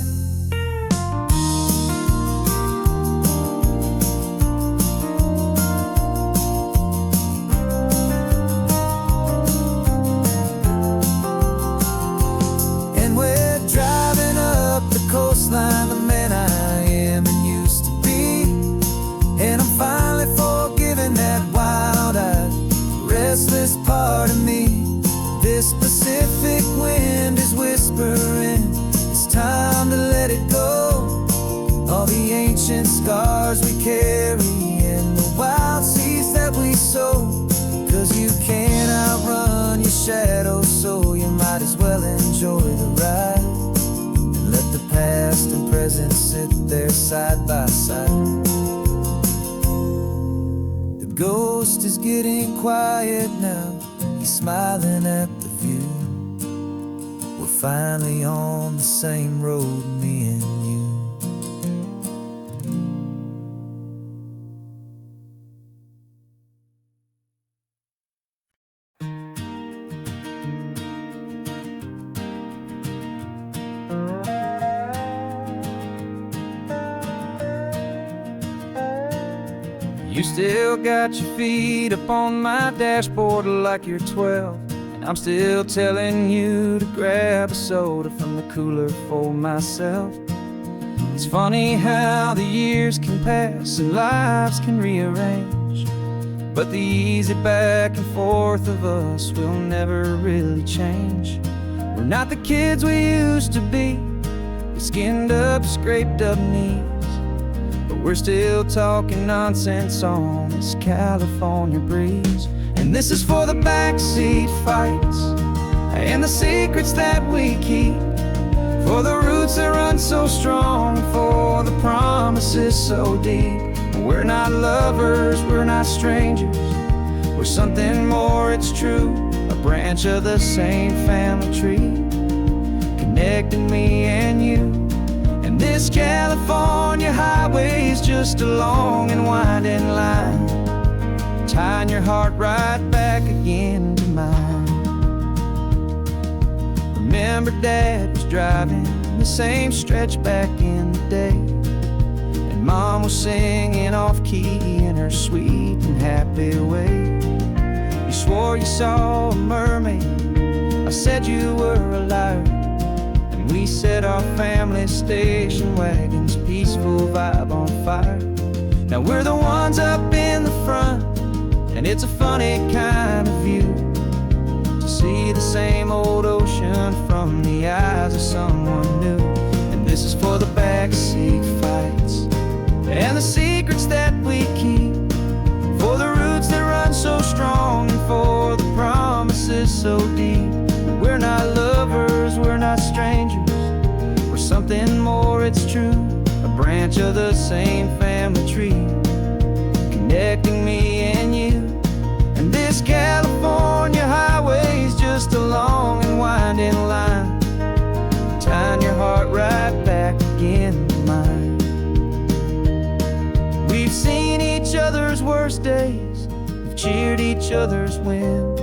scars we carry and the wild seeds that we sow. 'Cause you can't outrun your shadow, so you might as well enjoy the ride. And let the past and present sit there side by side. The ghost is getting quiet now, he's smiling at the view. We're finally on the same road, me and you. You still got your feet up on my dashboard like you're 12, and I'm still telling you to grab a soda from the cooler for myself. It's funny how the years can pass and lives can rearrange, but the easy back and forth of us will never really change. We're not the kids we used to be, with skinned up, scraped up knees, but we're still talking nonsense on this California breeze. And this is for the backseat fights and the secrets that we keep, for the roots that run so strong, for the promises so deep. We're not lovers, we're not strangers, we're something more, it's true. A branch of the same family tree, connecting me and you. And this California highway is just a long and winding line, tying your heart right back again to mine. Remember Dad was driving the same stretch back in the day, and Mom was singing off-key in her sweet and happy way. You swore you saw a mermaid, I said you were a liar. We set our family station wagon's peaceful vibe on fire. Now we're the ones up in the front, and it's a funny kind of view to see the same old ocean from the eyes of someone new. And this is for the backseat fights and the secrets that we keep, for the roots that run so strong and for the promises so deep. We're not lovers, we're not strangers, we're something more, it's true. A branch of the same family tree, connecting me and you. And this California highway is just a long and winding line, tying your heart right back again to mine. We've seen each other's worst days, we've cheered each other's wins.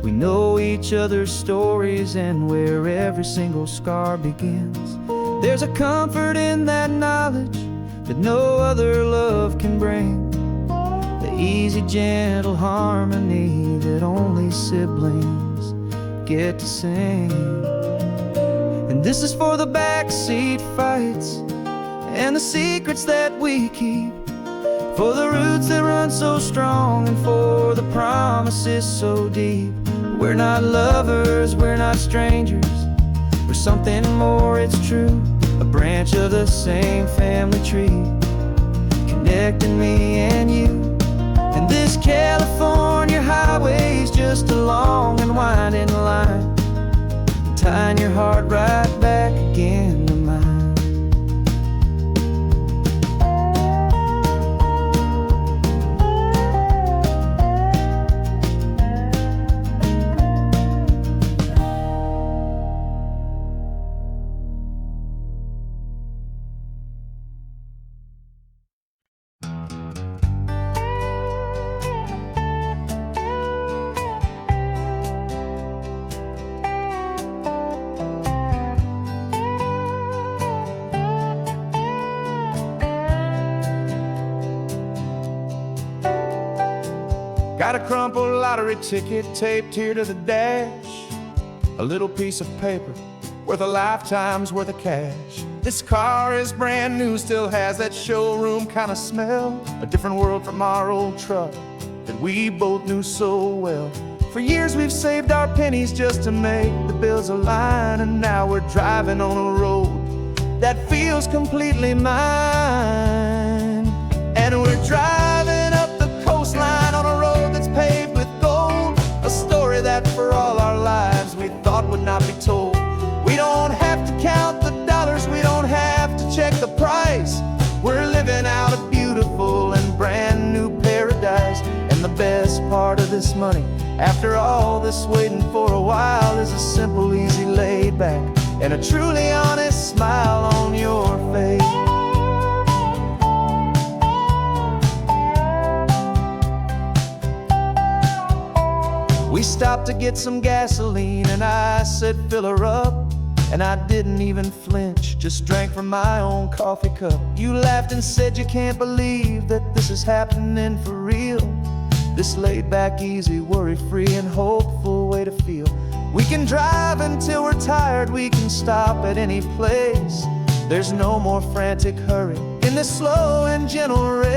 We know each other's stories and where every single scar begins. There's a comfort in that knowledge that no other love can bring, the easy, gentle harmony that only siblings get to sing. And this is for the backseat fights and the secrets that we keep, for the roots that run so strong and for the promises so deep. We're not lovers, we're not strangers, we're something more, it's true. A branch of the same family tree, connecting me and you. And this California highway is just a long and winding line, tying your heart right back again to mine. Got a crumpled lottery ticket taped here to the dash, a little piece of paper worth a lifetime's worth of cash. This car is brand new, still has that showroom kind of smell, a different world from our old truck that we both knew so well. For years we've saved our pennies just to make the bills align, and now we're driving on a road that feels completely mine. this money. After all this waiting for a while is a simple, easy, laid back, and a truly honest smile on your face. We stopped to get some gasoline and I said fill her up, and I didn't even flinch, just drank from my own coffee cup. You laughed and said you can't believe that this is happening for real. This laid back, easy, worry-free and hopeful way to feel. We can drive until we're tired, we can stop at any place. There's no more frantic hurry in this slow and gentle race.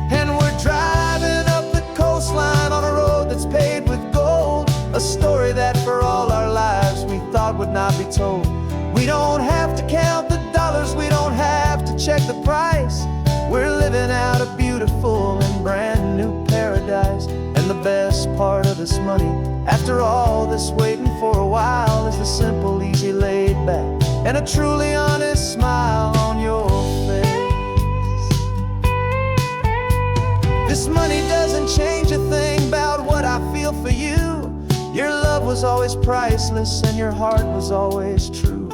And we're driving up the coastline on a road that's paved with gold, a story that for all our lives we thought would not be told. We don't have to count the dollars, we don't have to check the price. We're living out a beautiful and brand new paradise. And the best part of this money, after all this waiting for a while, is the simple, easy, laid back, and a truly honest smile on your face. This money doesn't change a thing about what I feel for you. Your love was always priceless and your heart was always true.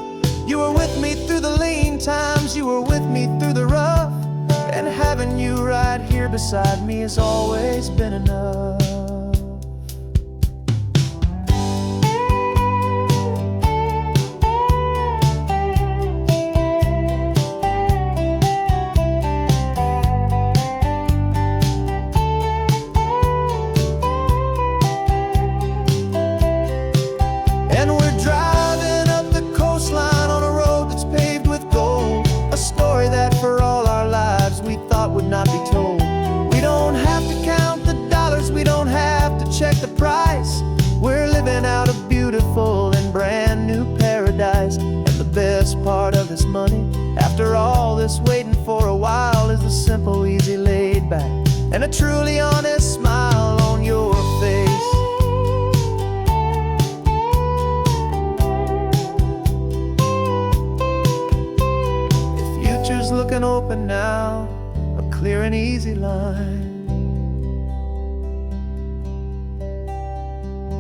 You were with me through the lean times, you were with me through the rough, and having you right here beside me has always been enough. And we're driving up the coastline on a road that's paved with gold, a story that for all our lives we thought would not be told. We don't have to count the dollars, we don't have to check the price. We're living out a beautiful and brand new paradise. And the best part of this money, after all this waiting for a while, is the simple, easy, laid back, and a truly honest smile on your face. Looking open now, a clear and easy line.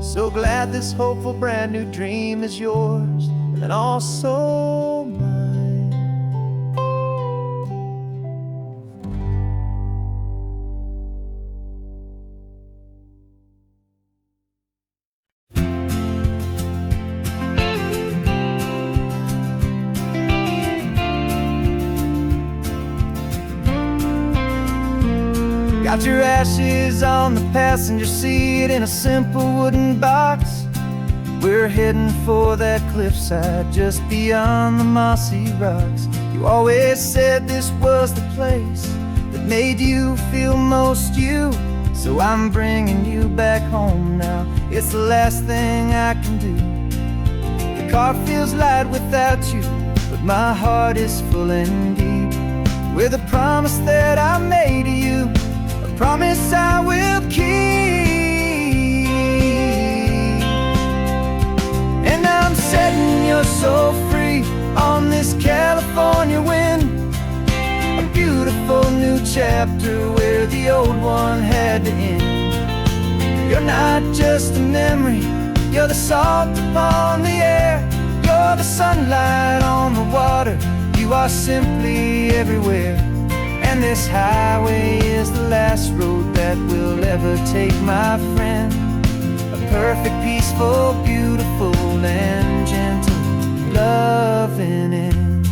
So glad this hopeful brand new dream is yours and also mine. Got your ashes on the passenger seat in a simple wooden box. We're heading for that cliffside just beyond the mossy rocks. You always said this was the place that made you feel most you, so I'm bringing you back home now. It's the last thing I can do. The car feels light without you, but my heart is full and deep with a promise that I made to you, a promise I will keep. And I'm setting your soul free on this California wind, a beautiful new chapter where the old one had to end. You're not just a memory, you're the salt upon the air, you're the sunlight on the water, you are simply everywhere. And this highway is the last road that we'll ever take, my friend. A perfect, peaceful, beautiful, and gentle loving end.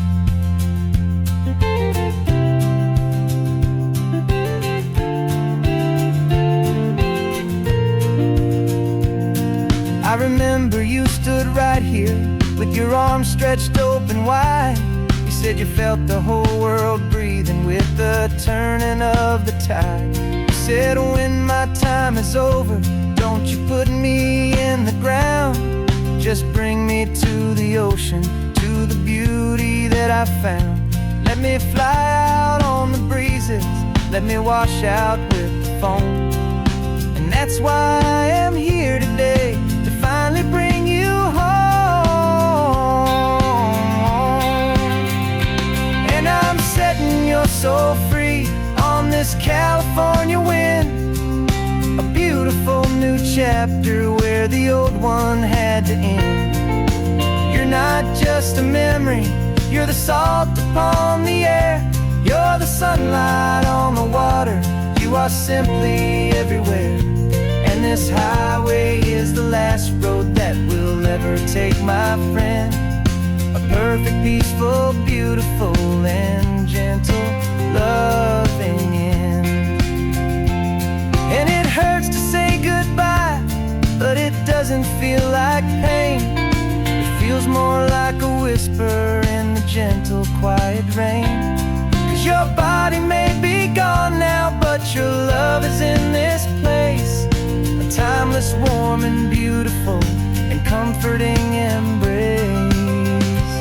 I remember you stood right here with your arms stretched open wide. You said you felt the whole world breathing with the turning of the tide. You said when my time is over, don't you put me in the ground, just bring me to the ocean, to the beauty that I found. Let me fly out on the breezes, let me wash out with the foam. And that's why I am here today, to finally bring you home. And I'm setting your soul free on this California wind, A beautiful new chapter where the old one had to end. You're not just a memory, you're the salt upon the air. You're the sunlight on the water, you are simply everywhere. And this highway is the last road that we'll ever take, my friend. A perfect, peaceful, beautiful, and gentle, loving end. And it hurts to say goodbye, but it doesn't feel like pain. It feels more like a whisper in the gentle, quiet rain. 'Cause your body may be gone now, but your love is in this place. A timeless, warm, and beautiful, and comforting embrace.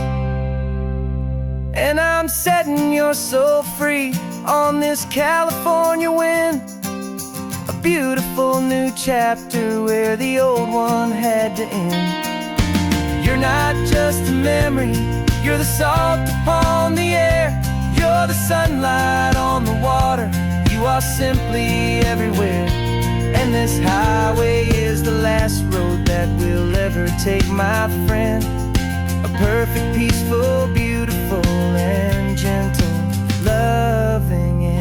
And I'm setting your soul free on this California wind. A beautiful new chapter where the old one had to end. You're not just a memory, you're the salt upon the air. You're the sunlight on the water, you are simply everywhere. And this highway is the last road that we'll ever take, my friend. A perfect, peaceful, beautiful, and gentle, loving end.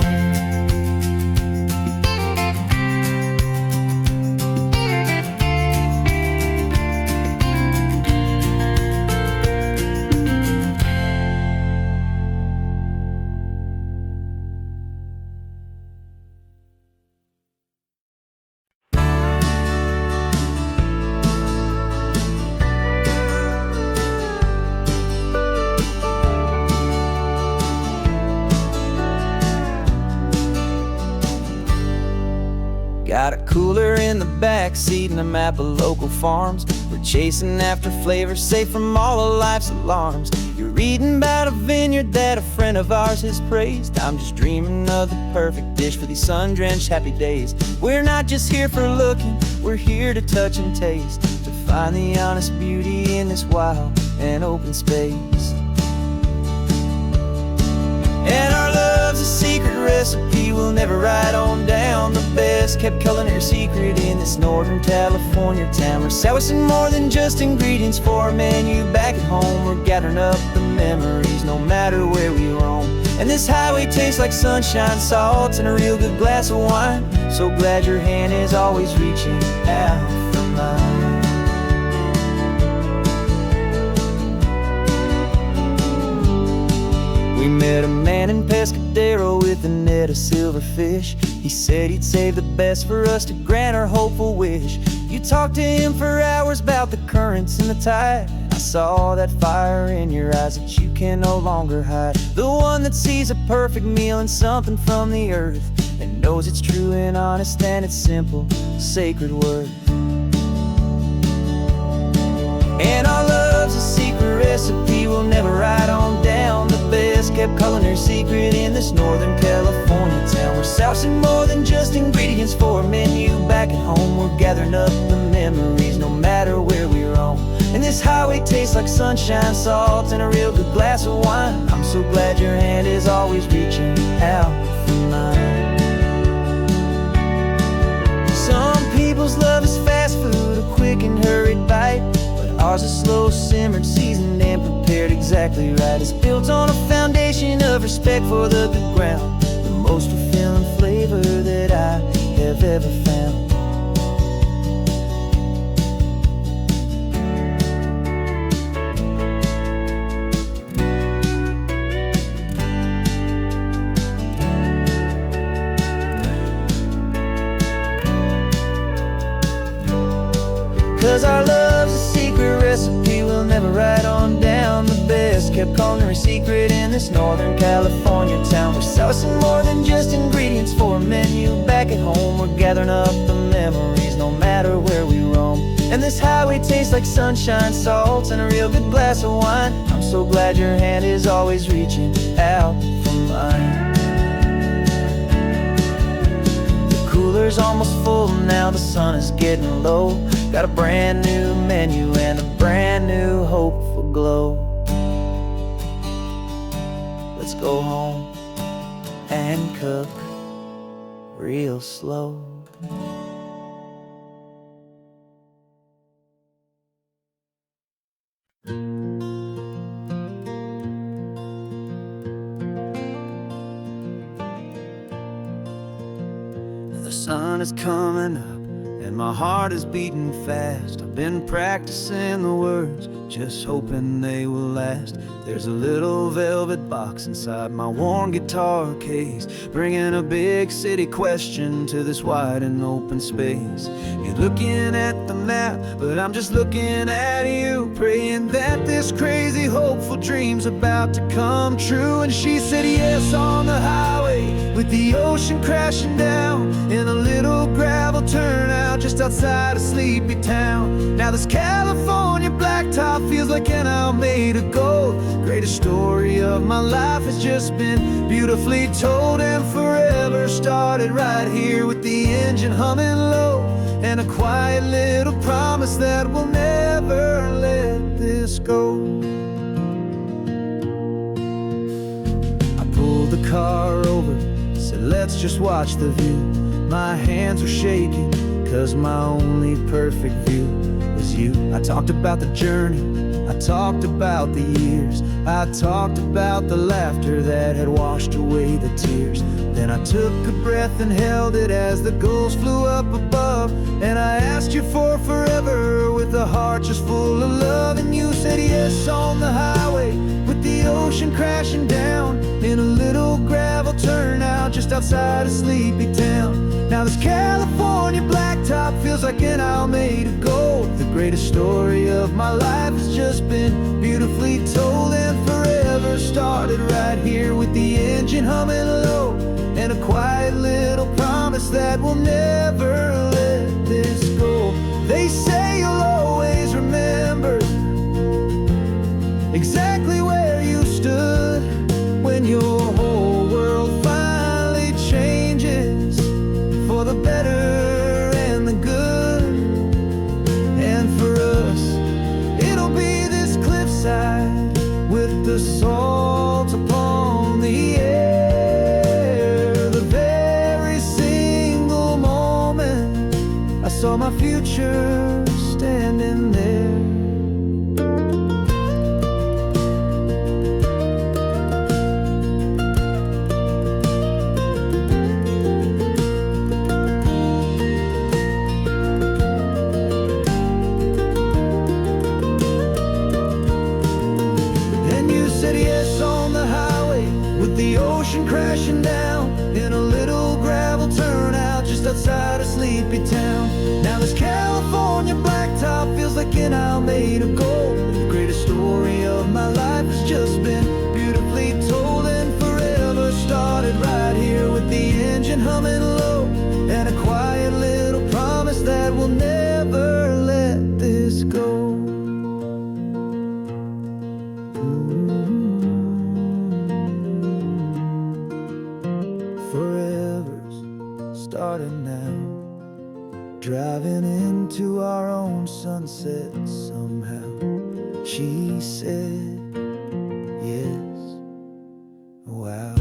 Got a cooler in the back seat and a map of local farms. We're chasing after flavors safe from all of life's alarms. You're reading about a vineyard that a friend of ours has praised. I'm just dreaming of the perfect dish for these sun-drenched happy days. We're not just here for looking, we're here to touch and taste, to find the honest beauty in this wild and open space. And our love's a secret recipe we'll never write on down. The best kept culinary secret in this Northern California town. We're sourcing more than just ingredients for a menu back at home. We're gathering up the memories no matter where we roam. And this highway tastes like sunshine, salt, and a real good glass of wine. So glad your hand is always reaching out for mine. We met a man in Pescadero with a net of silverfish. He said he'd save the best for us to grant our hopeful wish. You talked to him for hours about the currents and the tide. I saw that fire in your eyes that you can no longer hide. The one that sees a perfect meal in something from the earth, and knows it's true and honest and it's simple, sacred worth. And our love's a secret recipe we'll never write on down. The best kept culinary secret in this Northern California town. We're sourcing more than just ingredients for a menu back at home. We're gathering up the memories no matter where we roam. And this highway tastes like sunshine, salt, and a real good glass of wine. I'm so glad your hand is always reaching out for mine. Some people's love is fast food, a quick and hurried bite. Ours is slow simmered, seasoned, and prepared exactly right. It's built on a foundation of respect for the good ground, the most fulfilling flavor that I have ever found. 'Cause our love's a secret recipe we'll never write on down. The best kept culinary secret in this Northern California town. We're sourcing more than just ingredients for a menu back at home. We're gathering up the memories no matter where we roam. And this highway tastes like sunshine, salt, and a real good glass of wine. I'm so glad your hand is always reaching out for mine. Cooler's almost full now, the sun is getting low. Got a brand new menu and a brand new hopeful glow. Let's go home and cook real slow. sun is coming up and my heart is beating fast. I've been practicing the words, just hoping they will last. There's a little velvet box inside my worn guitar case, bringing a big city question to this wide and open space. You're looking at the map, but I'm just looking at you, praying that this crazy hopeful dream's about to come true. And she said yes on the highway, with the ocean crashing down, in a little gravel turnout just outside a sleepy town. Now this California blacktop feels like an isle made of gold. Greatest story of my life has just been beautifully told, and forever started right here with the engine humming low, and a quiet little promise that we'll never let this go. I pulled the car over, said let's just watch the view. My hands were shaking, cause my only perfect view was you. I talked about the journey, I talked about the years, I talked about the laughter that had washed away the tears. Then I took a breath and held it as the gulls flew up above, and I asked you for forever with a heart just full of love. And you said yes on the highway, with the ocean crashing down, in a little gravel turnout just outside a sleepy town. Now this California blacktop feels like an isle made of gold. The greatest story of my life has just been beautifully told, and forever started right here with the engine humming low, and a quiet little promise that we'll never let this go. They say you'll always remember exactly where you stood when your whole world finally changes for the better and the good. And for us, it'll be this cliffside with the salt upon the air. The very single moment I saw my future standing there. Crashing down in a little gravel turnout just outside a sleepy town. Now this California blacktop feels like an isle made of gold. The greatest story of my life has just been beautifully told, and forever started right here with the engine humming low, and a quiet little promise that we'll never let this go. Starting now, driving into our own sunset somehow. She said yes, wow.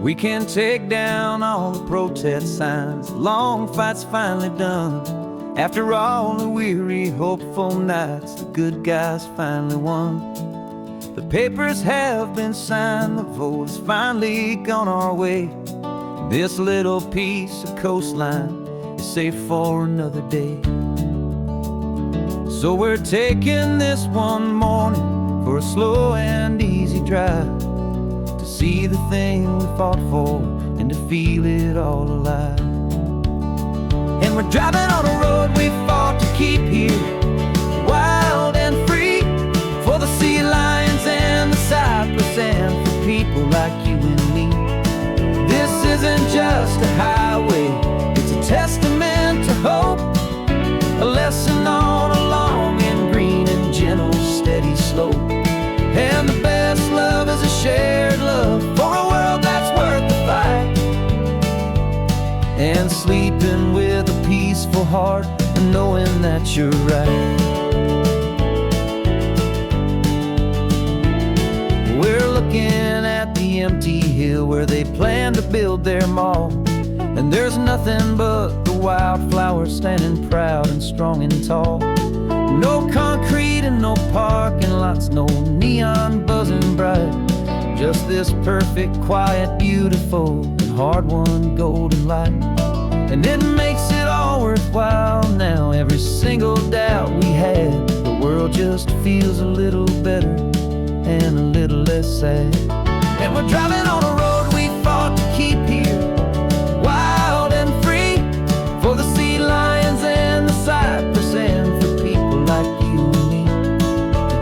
We can take down all the protest signs, long fight's finally done. After all the weary, hopeful nights, the good guys finally won. The papers have been signed, the vote has finally gone our way. This little piece of coastline is safe for another day. So we're taking this one morning for a slow and easy drive, to see the thing we fought for and to feel it all alive. And we're driving on a road we fought to keep here, wild and free, for the sea lions and the cypress and for people like you and me. This isn't just a highway, it's a testament to hope, a lesson on a long and green and gentle steady slope. And the best love is a shared love for a world that's worth the fight, and sleeping with a peaceful heart and knowing that you're right. again at the empty hill where they plan to build their mall. And there's nothing but the wildflowers standing proud and strong and tall. No concrete and no parking lots, no neon buzzing bright. Just this perfect, quiet, beautiful, and hard-won golden light. And it makes it all worthwhile now. Every single doubt we had, the world just feels a little better and a little less sad. And we're driving on a road we fought to keep here, wild and free, for the sea lions and the cypress and for people like you and me.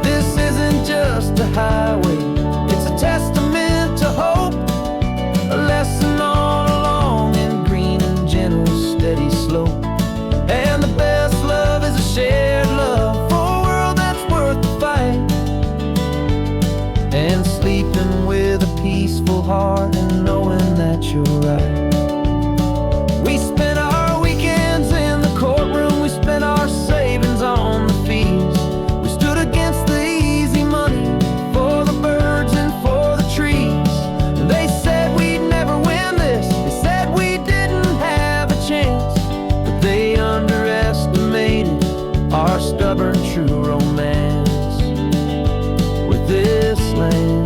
This isn't just a highway, it's a testament to hope, a lesson on a long and green and gentle steady slope. And the best love is a shared love for a world that's worth the fight. And sleeping with a peaceful heart and knowing that you're right. We spent our weekends in the courtroom, we spent our savings on the fees. We stood against the easy money for the birds and for the trees. And they said we'd never win this, they said we didn't have a chance, but they underestimated our stubborn true romance with this land.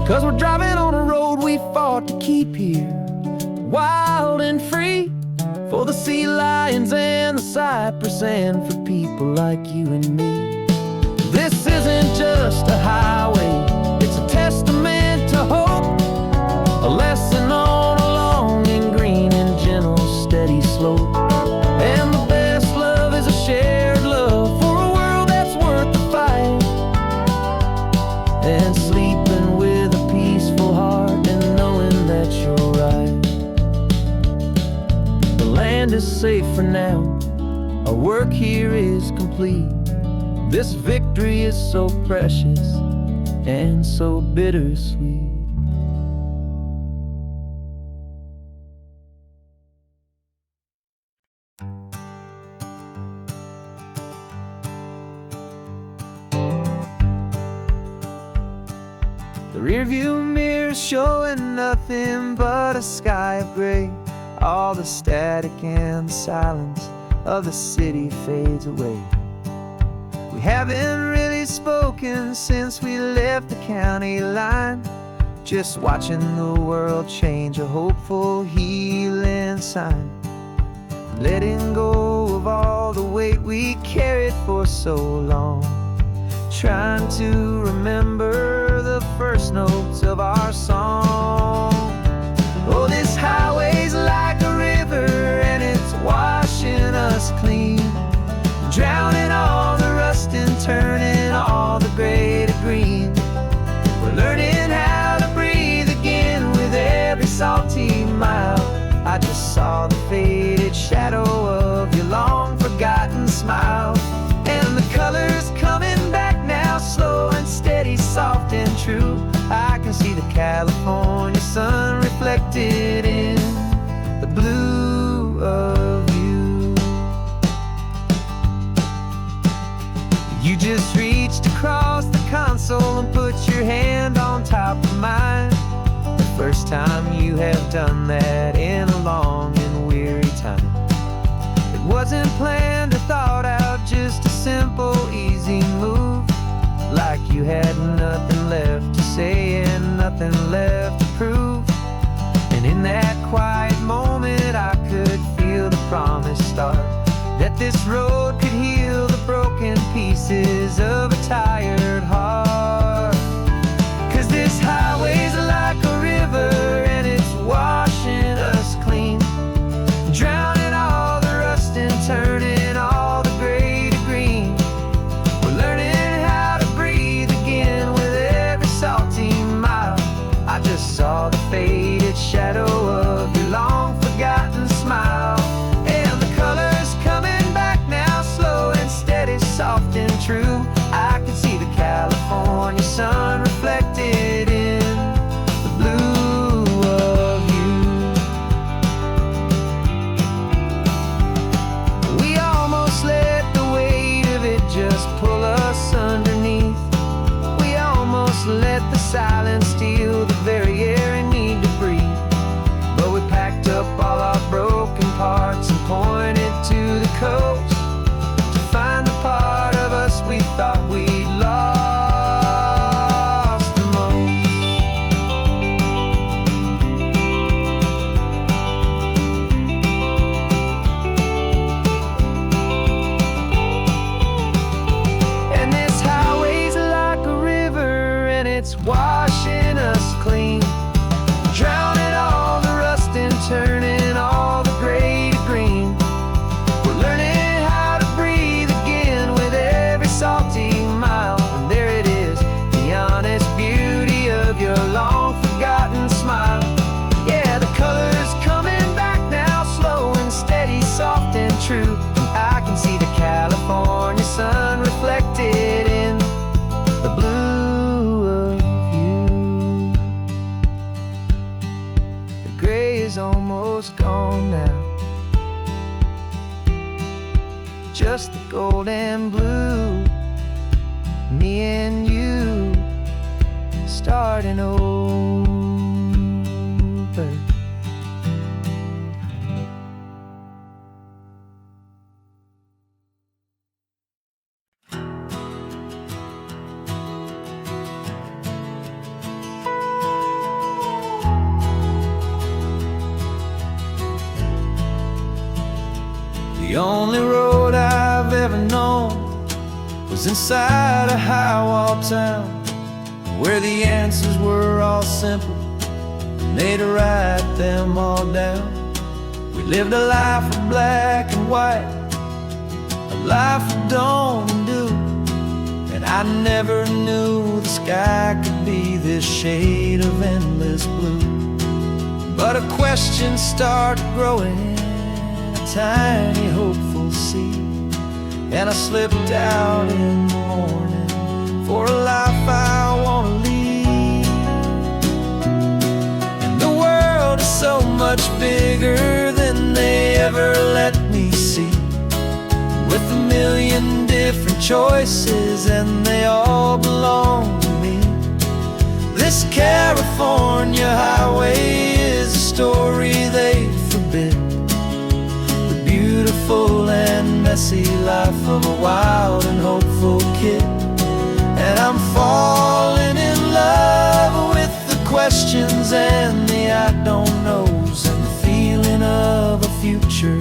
'Cause we're driving on a road we fought to keep here, wild and free, for the sea lions and the cypress and for people like you and me. This isn't just a highway, it's a testament to hope, a lesson on a long and green and gentle steady slope. And the best love is a shared love for a world that's worth the fight. And sleeping with a peaceful heart and knowing that you're right. The land is safe for now, our work here is complete. This victory is so precious and so bittersweet. The rearview mirror showing nothing but a sky of gray. All the static and the silence of the city fades away. We haven't really spoken since we left the county line, just watching the world change, a hopeful healing sign. Letting go of all the weight we carried for so long, trying to remember the first notes of our song. Oh, this highway's like a river and it's washing us clean, drowning all the rust and turning all the gray to green. We're learning how to breathe again with every salty mile. I just saw the faded shadow of your long forgotten smile. And the colors coming back now, slow and steady, soft and true. I can see the California sun reflected in the blue of you. You just reached across the console and put your hand on top of mine. The first time you have done that in a long and weary time. It wasn't planned or thought out, just a simple, easy move. Like you had nothing left to say and nothing left to prove. And in that quiet moment I could feel the promise start, that this road could heal the broken pieces of a tired heart. 'Cause this highway's like a river and it's washing us clean, drowning all the rust and turning all the gray to green. We're learning how to breathe again with every salty mile. I just saw the faded shadow of your long forgotten smile. And the colors coming back now, silence steal the very air I need to breathe. But we packed up all our broken parts and pointed to the coast to find the part of us we thought we'd lost the most. And this highway's like a river, and it's washing us clean, drowning all the rust and turning all the gray to green. We're learning how to breathe again with every salty mile. And there it is, the honest beauty of your long forgotten smile. Yeah, the color's coming back now, slow and steady, soft and true. And I can see the California sun reflected in the blue of you. The gray is almost gone now, just the gold and blue. Me and you starting over. The only road I've ever known was inside a high-wall town, where the answers were all simple and they'd write them all down. We lived a life of black and white, a life of dawn and dew, and I never knew the sky could be this shade of endless blue. But a question started growing, tiny hopeful seed, and I slipped out in the morning for a life I want to lead. And the world is so much bigger than they ever let me see, with a million different choices and they all belong to me. This California highway is a story they forbid, beautiful and messy life of a wild and hopeful kid. And I'm falling in love with the questions and the I don't knows, and the feeling of a future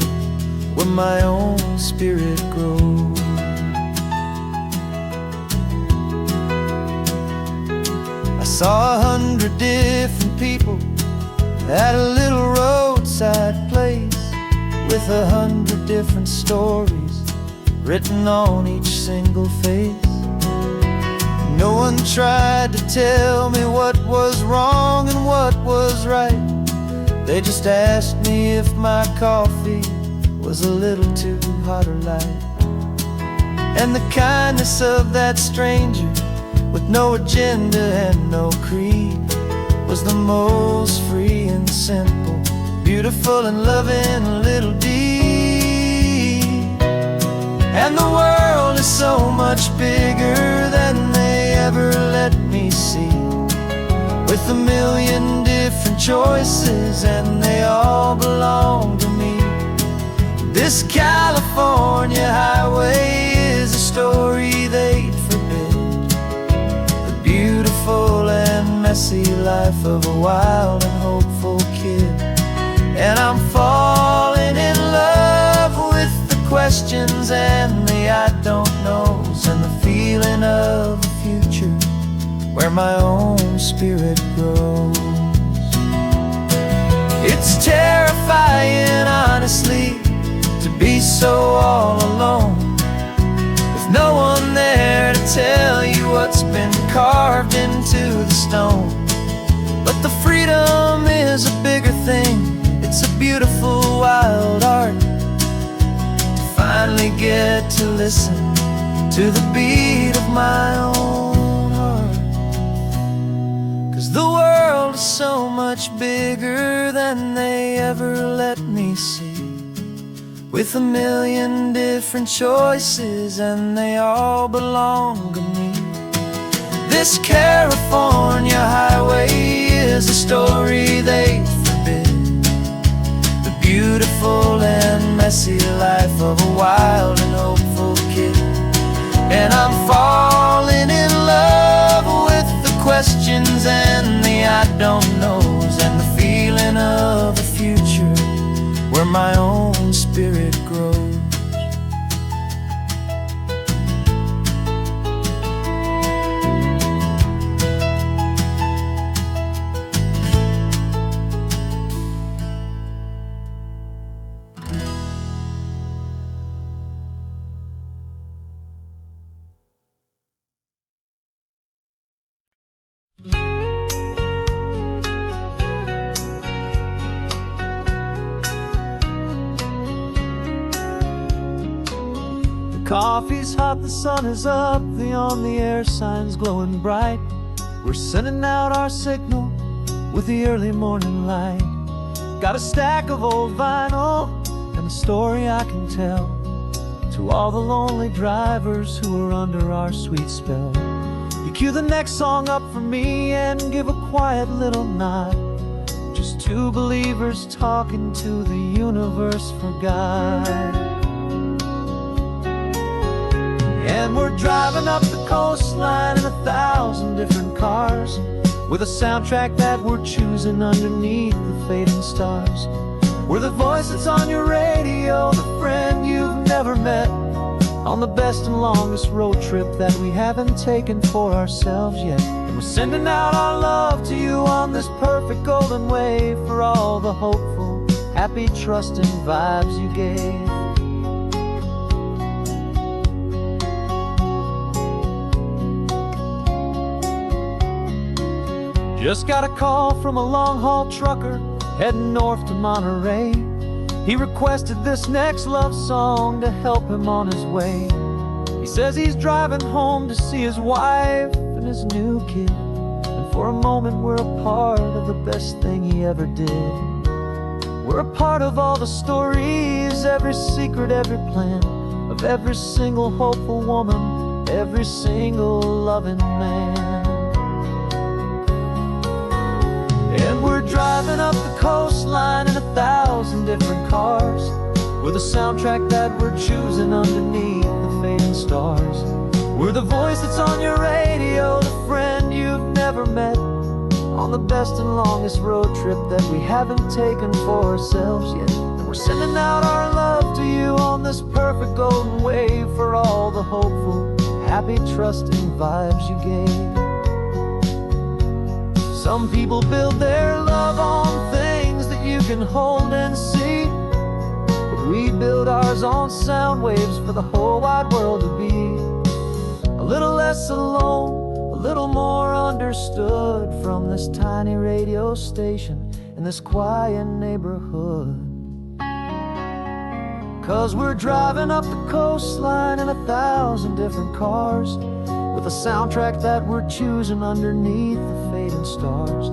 where my own spirit grows. I saw 100 different people at a little roadside place, with 100 different stories written on each single face. No one tried to tell me what was wrong and what was right. They just asked me if my coffee was a little too hot or light. And the kindness of that stranger, with no agenda and no creed, was the most free and simple, beautiful and loving little deed. And the world is so much bigger than they ever let me see, with a million different choices and they all belong to me. This California highway is a story they'd forbid, the beautiful and messy life of a wild and hopeful kid. And I'm falling in love with the questions and the I don't knows, and the feeling of a future where my own spirit grows. It's terrifying, honestly, to be so all alone, with no one there to tell you what's been carved into the stone. But the freedom is a bigger thing, it's a beautiful wild art, to finally get to listen to the beat of my own heart. 'Cause the world is so much bigger than they ever let me see, with a million different choices and they all belong to me. This California highway is a story they forbid, the beautiful and messy life of a wild and hopeful kid. And I'm falling in love with the questions and the I don't knows, and the feeling of a future where my own spirit grows. Coffee's hot, the sun is up, the on-the-air sign's glowing bright. We're sending out our signal with the early morning light. Got a stack of old vinyl and a story I can tell to all the lonely drivers who are under our sweet spell. You cue the next song up for me and give a quiet little nod. Just two believers talking to the universe for God. And we're driving up the coastline in 1,000 different cars, with a soundtrack that we're choosing underneath the fading stars. We're the voice that's on your radio, the friend you've never met, on the best and longest road trip that we haven't taken for ourselves yet. And we're sending out our love to you on this perfect golden wave, for all the hopeful, happy, trusting vibes you gave. Just got a call from a long-haul trucker heading north to Monterey. He requested this next love song to help him on his way. He says he's driving home to see his wife and his new kid, and for a moment we're a part of the best thing he ever did. We're a part of all the stories, every secret, every plan, of every single hopeful woman, every single loving man. And we're driving up the coastline in 1,000 different cars, with a soundtrack that we're choosing underneath the fading stars. We're the voice that's on your radio, the friend you've never met, on the best and longest road trip that we haven't taken for ourselves yet. And we're sending out our love to you on this perfect golden wave, for all the hopeful, happy, trusting vibes you gave. Some people build their love on things that you can hold and see, but we build ours on sound waves for the whole wide world to be a little less alone, a little more understood, from this tiny radio station in this quiet neighborhood. 'Cause we're driving up the coastline in 1,000 different cars, with a soundtrack that we're choosing underneath the fading stars.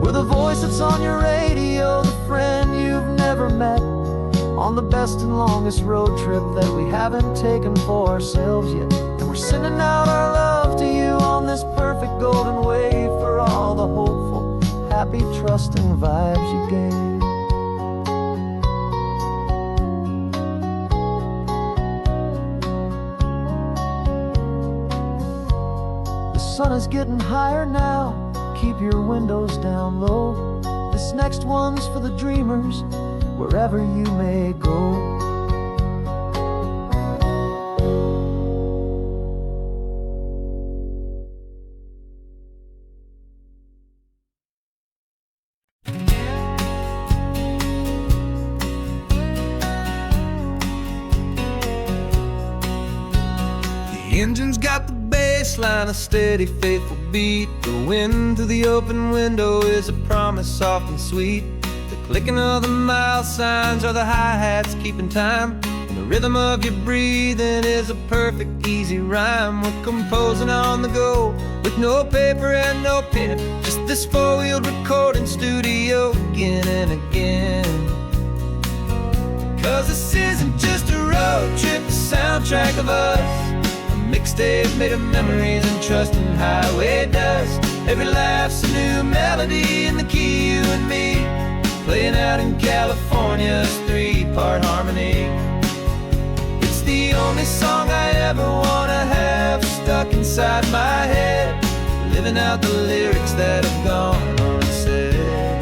We're the voice that's on your radio, the friend you've never met, on the best and longest road trip that we haven't taken for ourselves yet. And we're sending out our love to you on this perfect golden wave, for all the hopeful, happy, trusting vibes you gave. The sun is getting higher now, keep your windows down low. This next one's for the dreamers, wherever you may go. The engine's got the baseline, a steady, faithful beat. The wind through the open window is a promise soft and sweet. The clicking of the mile signs are the hi-hats keeping time, and the rhythm of your breathing is a perfect, easy rhyme. We're composing on the go, with no paper and no pen, just this four-wheeled recording studio again and again. 'Cause this isn't just a road trip, the soundtrack of us, a mixtape made of memories and trust in highway dust. Every laugh's a new melody in the key, you and me, playing out in California's 3-part harmony. It's the only song I ever wanna have stuck inside my head, living out the lyrics that have gone unsaid.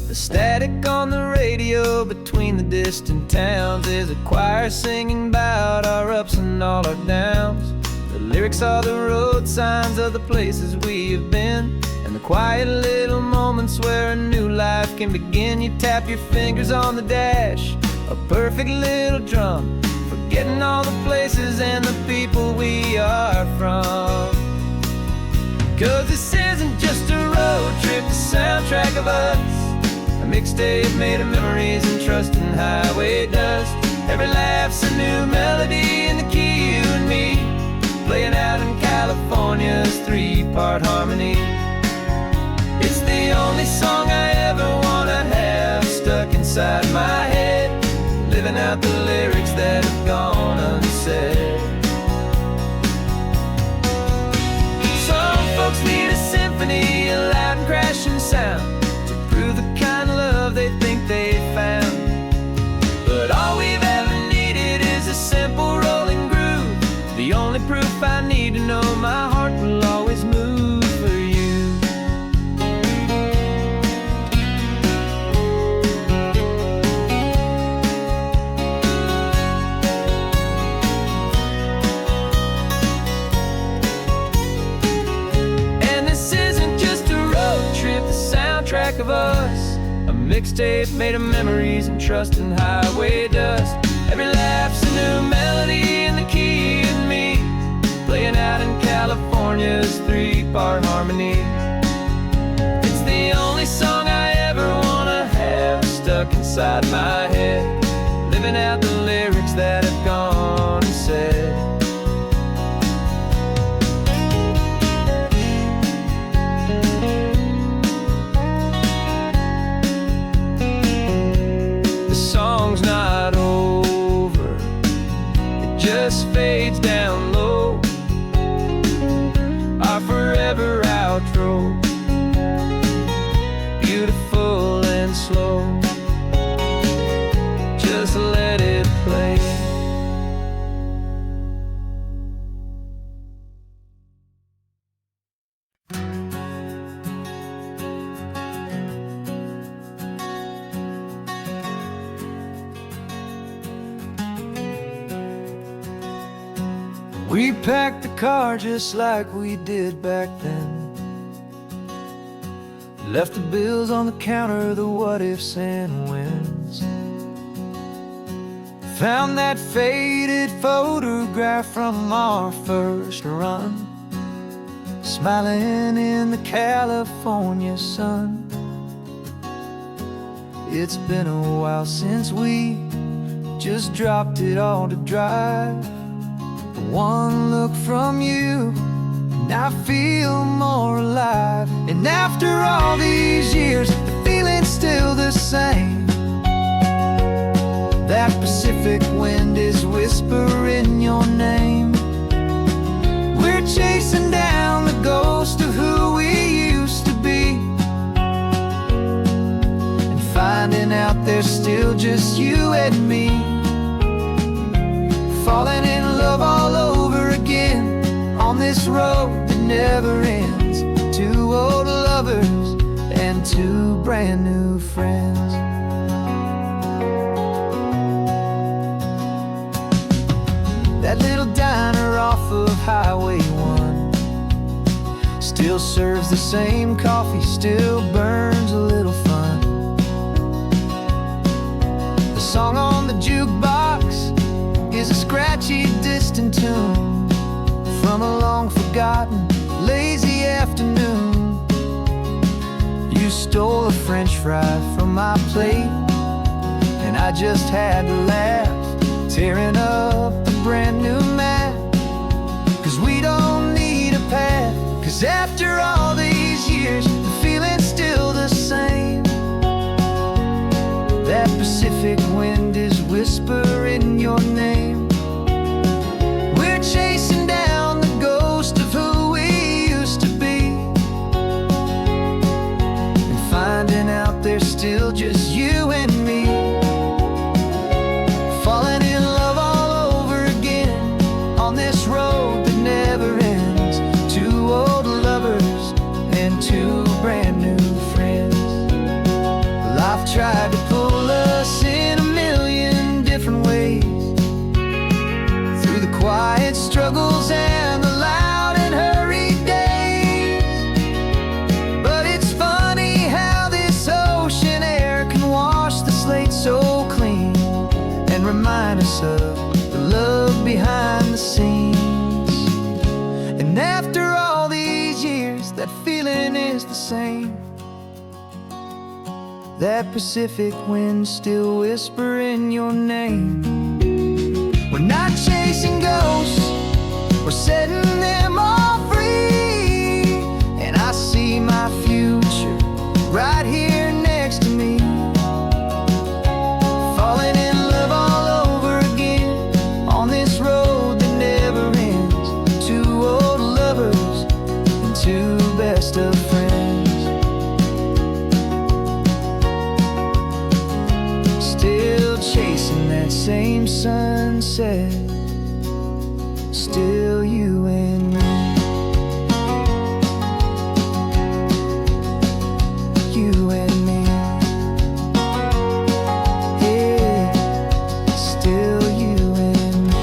The static on the radio between the distant towns is a choir singing about our ups and all our downs. The lyrics are the road signs of the places we have been, and the quiet little moments where a new life can begin. You tap your fingers on the dash, a perfect little drum, forgetting all the places and the people we are from. 'Cause this isn't just a road trip, the soundtrack of us, a mixtape made of memories and trust in highway dust. Every laugh's a new melody in the key, you and me, playing out in California's 3-part harmony. It's the only song I ever wanna have stuck inside my head, living out the lyrics that have gone unsaid. Some folks need a symphony, a loud and crashing sound, to prove the kind of love they think they found. But all we've ever needed is a simple rolling groove, the only proof I need to know my heart will always move for you. And this isn't just a road trip, the soundtrack of us, a mixtape made of memories and trust in highway dust. Every laugh's a new melody in the key, you and me, playing out in California's 3-part harmony. It's the only song I ever wanna have stuck inside my head, living out the lyrics that have gone unsaid. The song's not over, it just fades down low, our forever outro, beautiful and slow. Just let it play. We packed the car just like we did back then, left the bills on the counter, the what ifs and whens. Found that faded photograph from our first run, smiling in the California sun. It's been a while since we just dropped it all to drive. One look from you and I feel more alive. And after all these years, the feeling's still the same. That Pacific wind is whispering your name. We're chasing down the ghost of who we used to be, and finding out there's still just you and me, falling in love all over again on this road that never ends. 2 old lovers and 2 brand new friends. That little diner off of Highway 1 still serves the same coffee, still burns a little fun. The song on the jukebox is a scratchy, distant tune from a long-forgotten, lazy afternoon. You stole a French fry from my plate, and I just had to laugh, tearing up a brand new map. 'Cause we don't need a path, 'cause after all these years, the feeling's still the same. That Pacific wind is whispering your name. surface of the love behind the scenes. And after all these years, that feeling is the same. That Pacific wind still whispering your name. We're not chasing ghosts, we're setting them all free. And I see my future right here next to me, falling in love all over again on this road that never ends. Two old lovers and two best of friends, still chasing that same sunset. Still you and me, you and me, yeah, still you and me.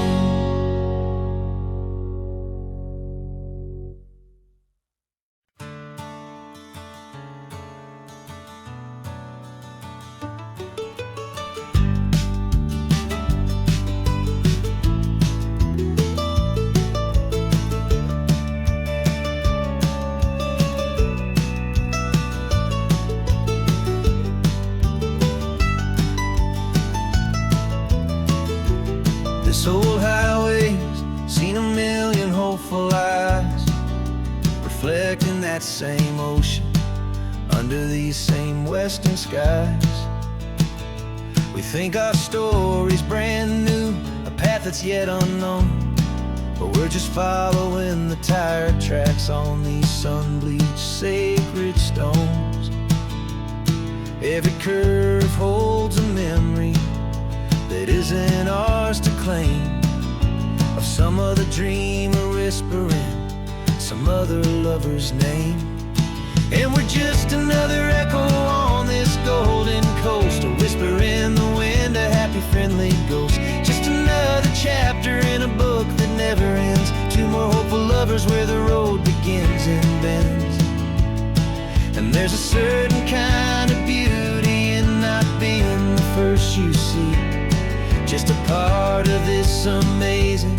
This old highway's seen a million hopeful eyes, reflecting that same ocean under these same western skies. We think our story's brand new, a path that's yet unknown, but we're just following the tire tracks on these sun-bleached sacred stones. Every curve holds a memory that isn't ours to claim, of some other dreamer whispering some other lover's name. And we're just another echo on this golden coast, a whisper in the wind, a happy friendly ghost. Just another chapter in a book that never ends. Two more hopeful lovers where the road begins and bends. And there's a certain kind of beauty in not being the first you see, just a part of this amazing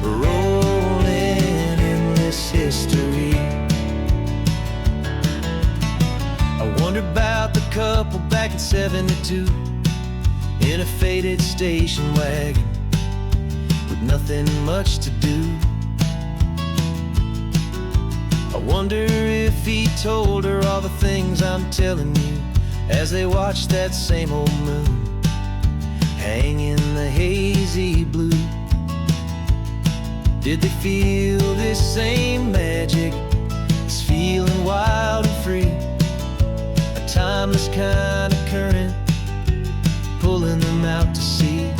rolling endless history. I wonder about the couple back in '72 in a faded station wagon with nothing much to do. I wonder if he told her all the things I'm telling you as they watched that same old moon hang in the hazy blue. Did they feel this same magic, this feeling wild and free, a timeless kind of current pulling them out to sea?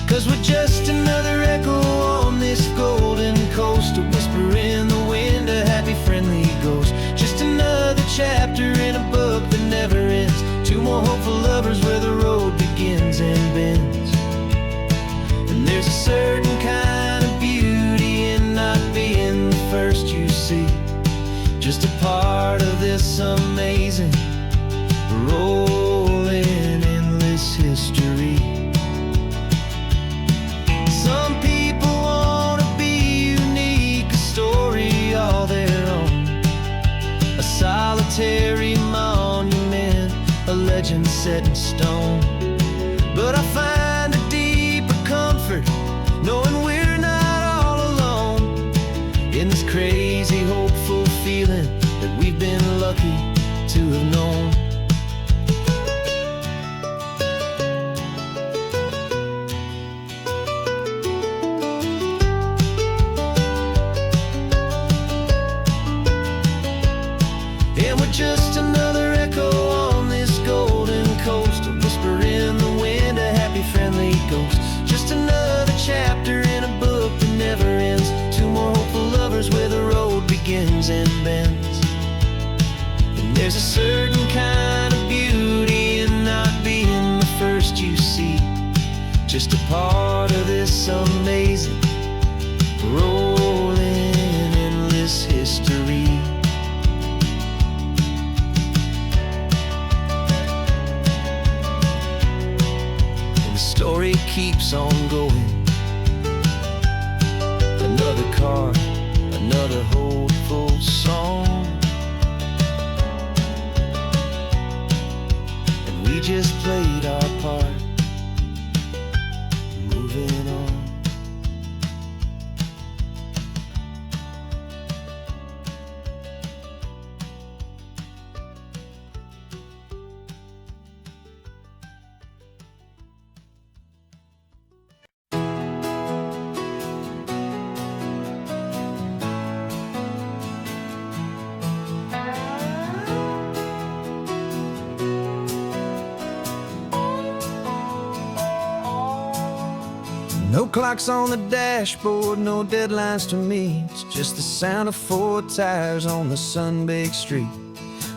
'Cause we're just another echo on this golden coast, a whisper in the wind, a happy friendly ghost. Just another chapter in a book that never ends. Two more hopeful lovers where the road begins and bends. And there's a certain kind of beauty in not being the first you see, just a part of this amazing rolling endless history. Some people want to be unique, a story all their own, a solitary monument, a legend set in stone. But I find a deeper comfort knowing we're not all alone in this crazy hopeful feeling that we've been lucky to have known. And we're just another echo on this golden coast, a whisper in the wind, a happy friendly ghost. Just another chapter in a book that never ends. Two more hopeful lovers where the road begins and bends. And there's a certain kind of beauty in not being the first you see, just a part of this amazing rolling endless history. the story keeps on going. Another car, another hopeful song, and we just played our part, moving on. No clocks on the dashboard, no deadlines to meet. It's just the sound of 4 tires on the sun-baked street.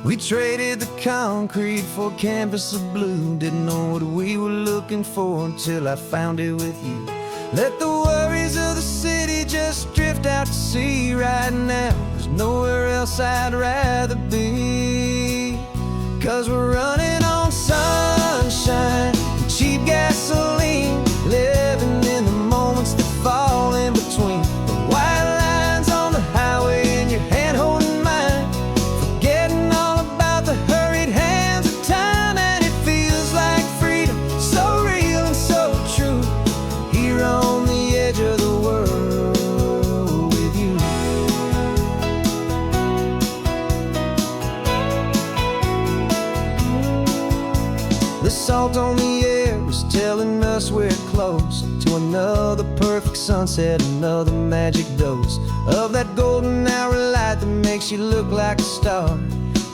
We traded the concrete for a canvas of blue. Didn't know what we were looking for until I found it with you. Let the worries of the city just drift out to sea right now. There's nowhere else I'd rather be, 'cause we're running on sunshine and cheap gasoline, living in the moments that fall in between. The white lines on the highway and your hand holding mine, forgetting all about the hurried hands of time. And it feels like freedom, so real and so true, here on the edge of the world with you. The salt on the air is telling us we're close to another perfect sunset, another magic dose of that golden hour light that makes you look like a star,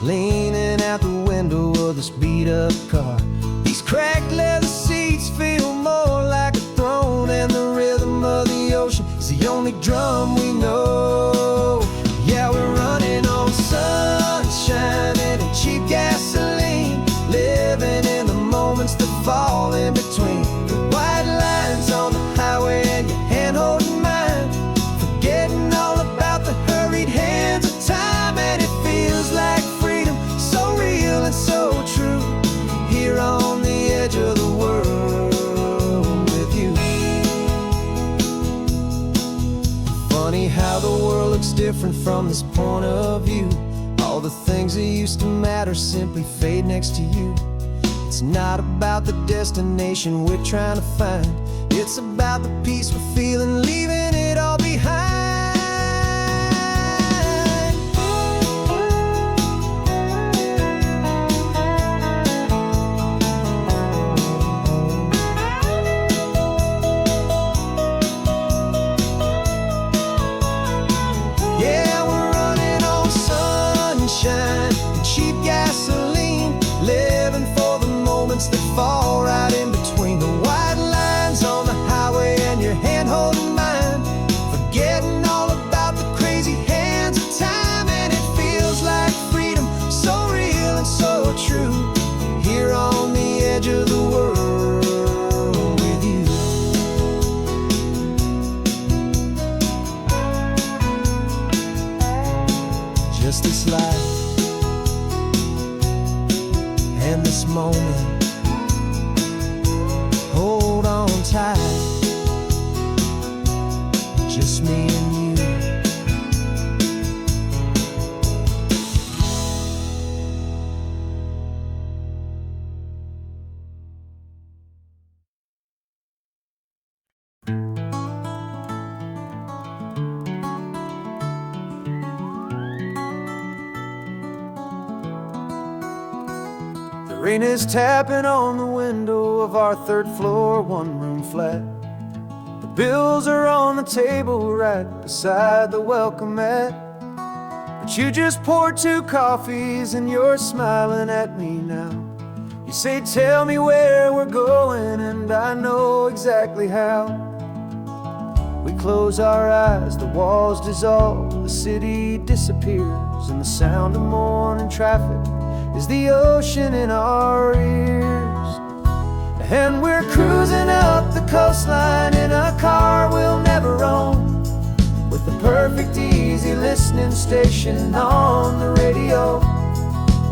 leaning out the window of this beat-up car. These cracked leather seats feel more like a throne, and the rhythm of the ocean is the only drum we know. Yeah, we're running on sunshine and cheap gasoline, living in the moments that fall in between. The white lines on the highway and your hand holding mine, forgetting all about the hurried hands of time. And it feels like freedom, so real and so true, here on the edge of the world with you. Funny how the world looks different from this point of view. All the things that used to matter simply fade next to you. It's not about the destination we're trying to find, it's about the peace we're feeling, leaving it all behind. Yeah, we're running on sunshine and cheap gasoline, living for the moments that fall right in between. The white lines on the highway and your hand holding mine, forgetting all about the crazy hands of time. And it feels like freedom, so real and so true, here on the edge of the world with you. Just this life and this moment, hold on tight, just me and you. The rain is tapping on the window of our 3rd floor, 1-room flat. The bills are on the table right beside the welcome mat. But you just poured 2 coffees and you're smiling at me now. You say, tell me where we're going, and I know exactly how. We close our eyes, the walls dissolve, the city disappears, and the sound of morning traffic is the ocean in our ears. And we're cruising up the coastline in a car we'll never own, with the perfect easy listening station on the radio.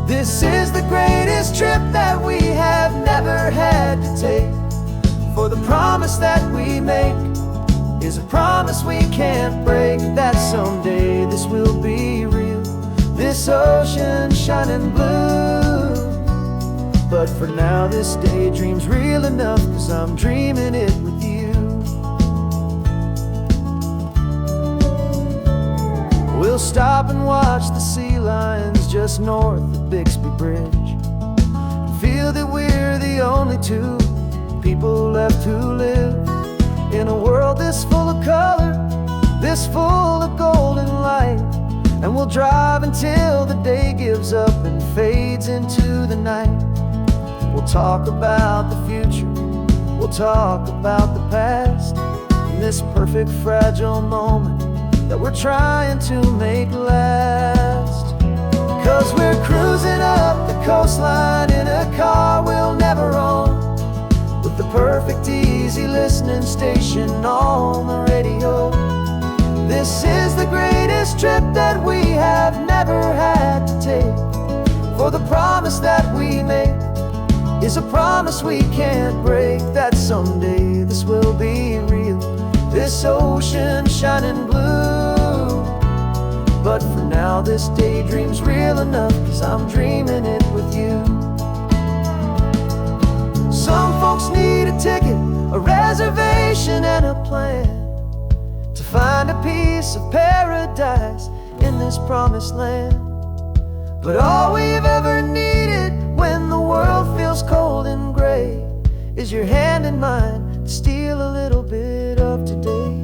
This is the greatest trip that we have never had to take, For the promise that we make is a promise we can't break, that someday this will be real, this ocean shining blue. But for now this daydream's real enough, 'cause I'm dreaming it with you. We'll stop and watch the sea lions just north of Bixby Bridge, and feel that we're the only two people left who live in a world this full of color, this full of golden light. And we'll drive until the day gives up and fades into the night. We'll talk about the future, we'll talk about the past, in this perfect fragile moment that we're trying to make last. 'Cause we're cruising up the coastline in a car we'll never own, with the perfect easy listening station on the radio. This is the greatest trip that we have never had to take. For the promise that we make is a promise we can't break, that someday this will be real, this ocean shining blue. But for now this daydream's real enough, 'cause I'm dreaming it with you. Some folks need a ticket, a reservation and a plan to find a piece of paradise in this promised land. But all we've ever needed when the world feels cold and gray is your hand in mine to steal a little bit of today.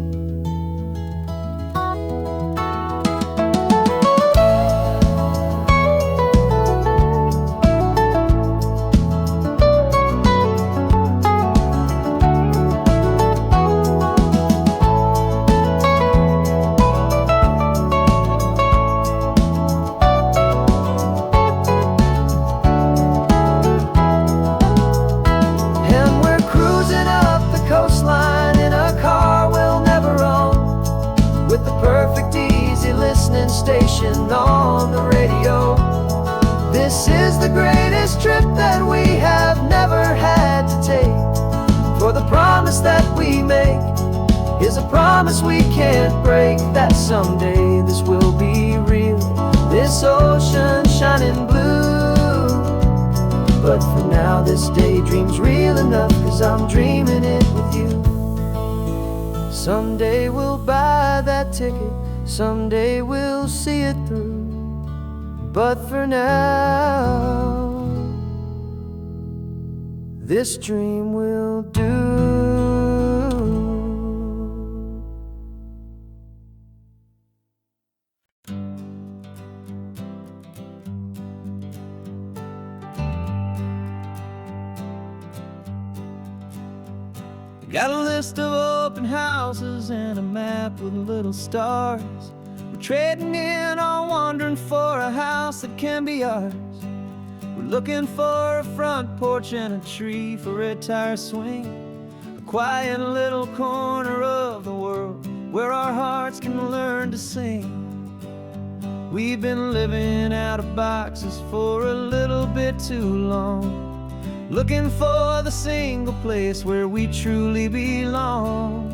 Station on the radio. This is the greatest trip that we have never had to take. For the promise that we make is a promise we can't break, that someday this will be real, this ocean shining blue. But for now this daydream's real enough, 'cause I'm dreaming it with you. Someday we'll buy that ticket, someday we'll see it through. But for now, this dream will do. Got a list of open houses and a map with little stars. We're trading in on wandering for a house that can be ours. We're looking for a front porch and a tree for a tire swing, a quiet little corner of the world where our hearts can learn to sing. We've been living out of boxes for a little bit too long, looking for the single place where we truly belong.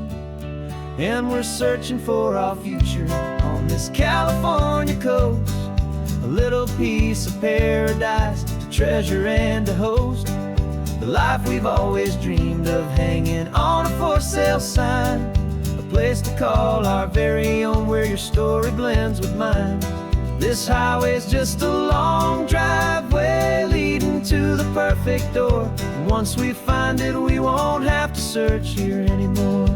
And we're searching for our future on this California coast, a little piece of paradise to treasure and to host, the life we've always dreamed of, hanging on a for sale sign, a place to call our very own, where your story blends with mine. This highway's just a long driveway leading to the perfect door, and once we find it we won't have to search here anymore.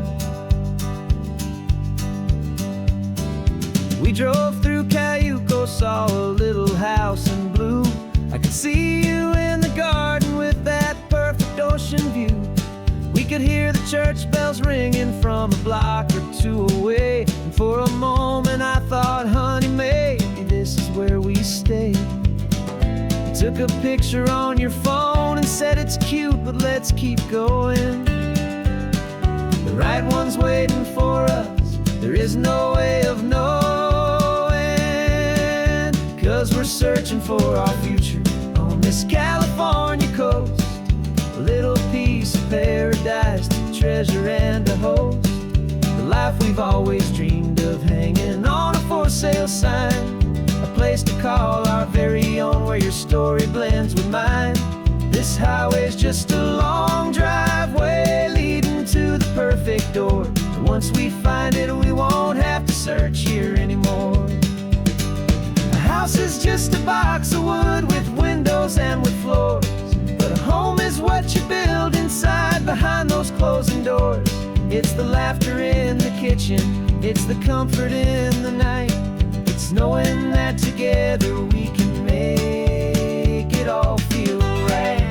We drove through Cayuco, saw a little house in blue. I could see you in the garden with that perfect ocean view. We could hear the church bells ringing from a block or two away, and for a moment I thought, honey, maybe this is where we stay. Took a picture on your phone and said it's cute, but let's keep going. The right one's waiting for us, there is no way of knowing, 'cause we're searching for our future on this California coast, a little piece of paradise treasure and a host. The life we've always dreamed of, hanging on a for sale sign. A place to call our very own, where your story blends with mine. This highway's just a long driveway leading to the perfect door. And once we find it, we won't have to search here anymore. A house is just a box of wood with windows and with floors, but a home is what you build inside behind those closing doors. It's the laughter in the kitchen, it's the comfort in the night. It's knowing that together we can make it all feel right.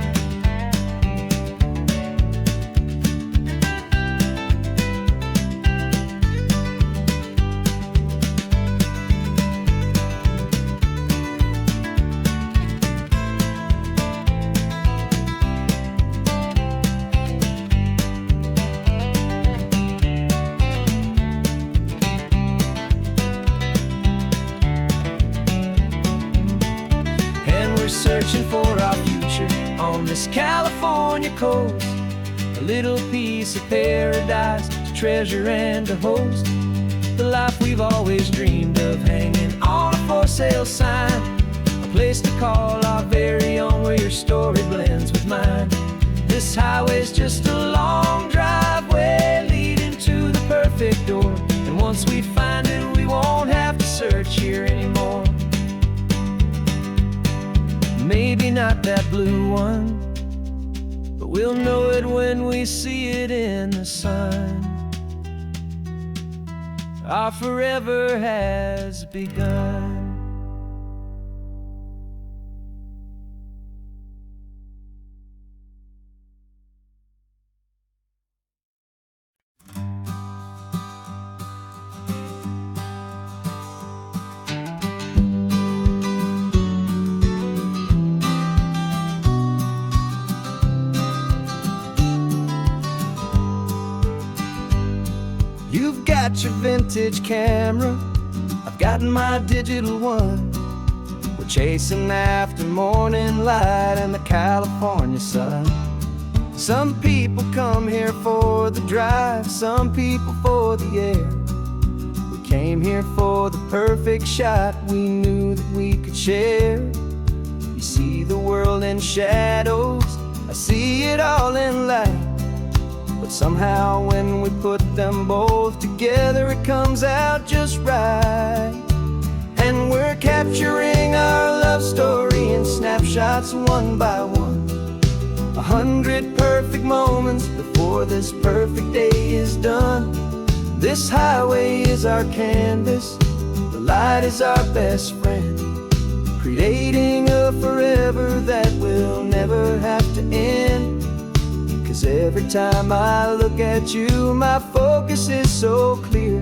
Searching for our future on this California coast. A little piece of paradise to treasure and to host. The life we've always dreamed of, hanging on a for sale sign. A place to call our very own, where your story blends with mine. This highway's just a long driveway leading to the perfect door. And once we find it, we won't have to search here anymore. Maybe not that blue one, but we'll know it when we see it in the sun. Our forever has begun. You've got your vintage camera, I've got my digital one. We're chasing after morning light and the California sun. Some people come here for the drive, some people for the air. We came here for the perfect shot we knew that we could share. You see the world in shadows, I see it all in light. But somehow when we put them both together, it comes out just right. And we're capturing our love story in snapshots one by one. 100 perfect moments before this perfect day is done. This highway is our canvas, the light is our best friend, creating a forever that will never have to end. 'Cause every time I look at you, my focus is so clear.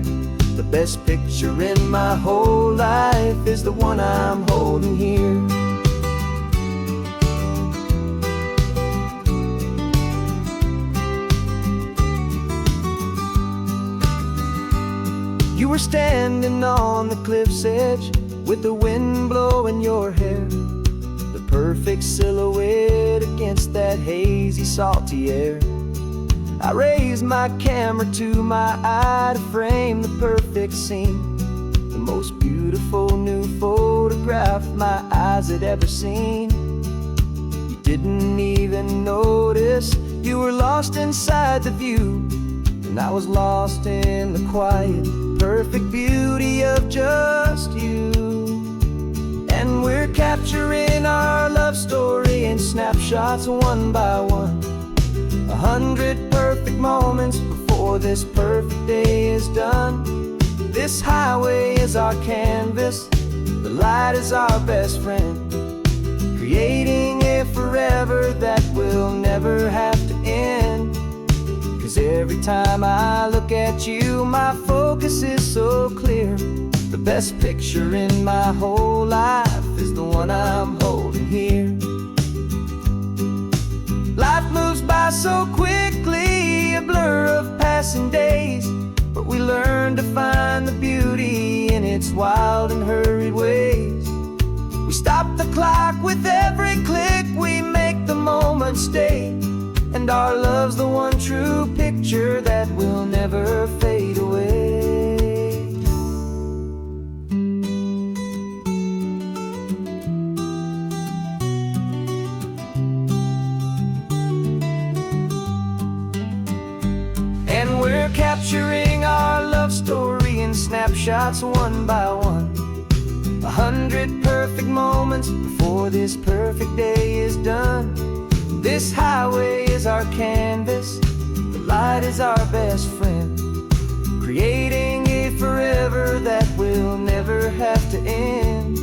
The best picture in my whole life is the one I'm holding here. You were standing on the cliff's edge with the wind blowing your hair, the perfect silhouette against that hazy, salty air. I raised my camera to my eye to frame the perfect scene, the most beautiful new photograph my eyes had ever seen. You didn't even notice, you were lost inside the view, and I was lost in the quiet, perfect beauty of just you. And we're capturing our love story in snapshots one by one. 100 perfect moments before this perfect day is done. This highway is our canvas, the light is our best friend, creating a forever that will never have to end. 'Cause every time I look at you, my focus is so clear. The best picture in my whole life is the one I'm holding here. Life moves by so quickly, a blur of passing days, but we learn to find the beauty in its wild and hurried ways. We stop the clock with every click, we make the moment stay. and our love's the one true picture that will never fade away. And we're capturing our love story in snapshots one by one. 100 perfect moments before this perfect day is done. This highway is our canvas, the light is our best friend, creating a forever that will never have to end.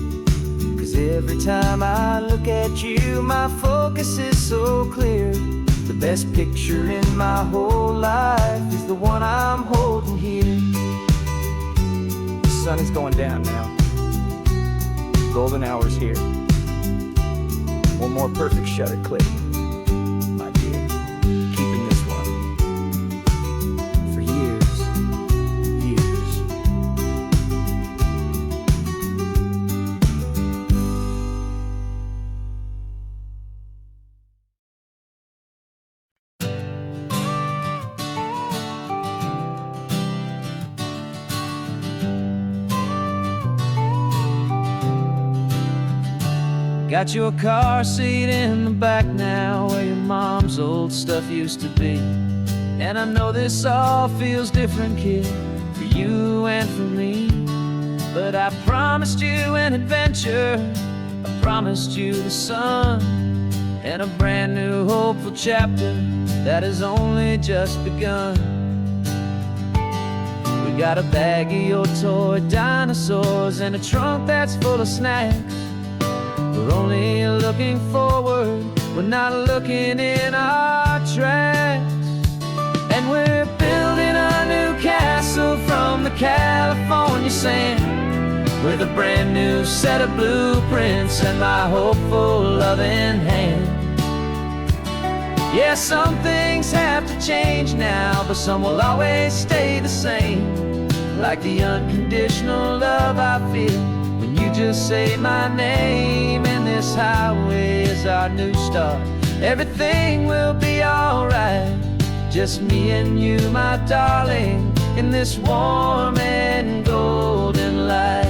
'Cause every time I look at you, my focus is so clear. The best picture in my whole life is the one I'm holding here. The sun is going down now. Golden hour's here. One more perfect shutter click, my dear. Keeping this one for years, years. Got your car seat in the back now, where your mom's old stuff used to be. And I know this all feels different, kid, for you and for me. But I promised you an adventure, I promised you the sun, and a brand new hopeful chapter that has only just begun. We got a bag of your toy dinosaurs and a trunk that's full of snacks. We're only looking forward, we're not looking in our tracks. And we're building a new castle from the California sand, with a brand new set of blueprints and my hopeful loving hand. Yeah, some things have to change now, but some will always stay the same. Like the unconditional love I feel when you just say my name. And this highway is our new start. Everything will be alright, just me and you, my darling, in this warm and golden light.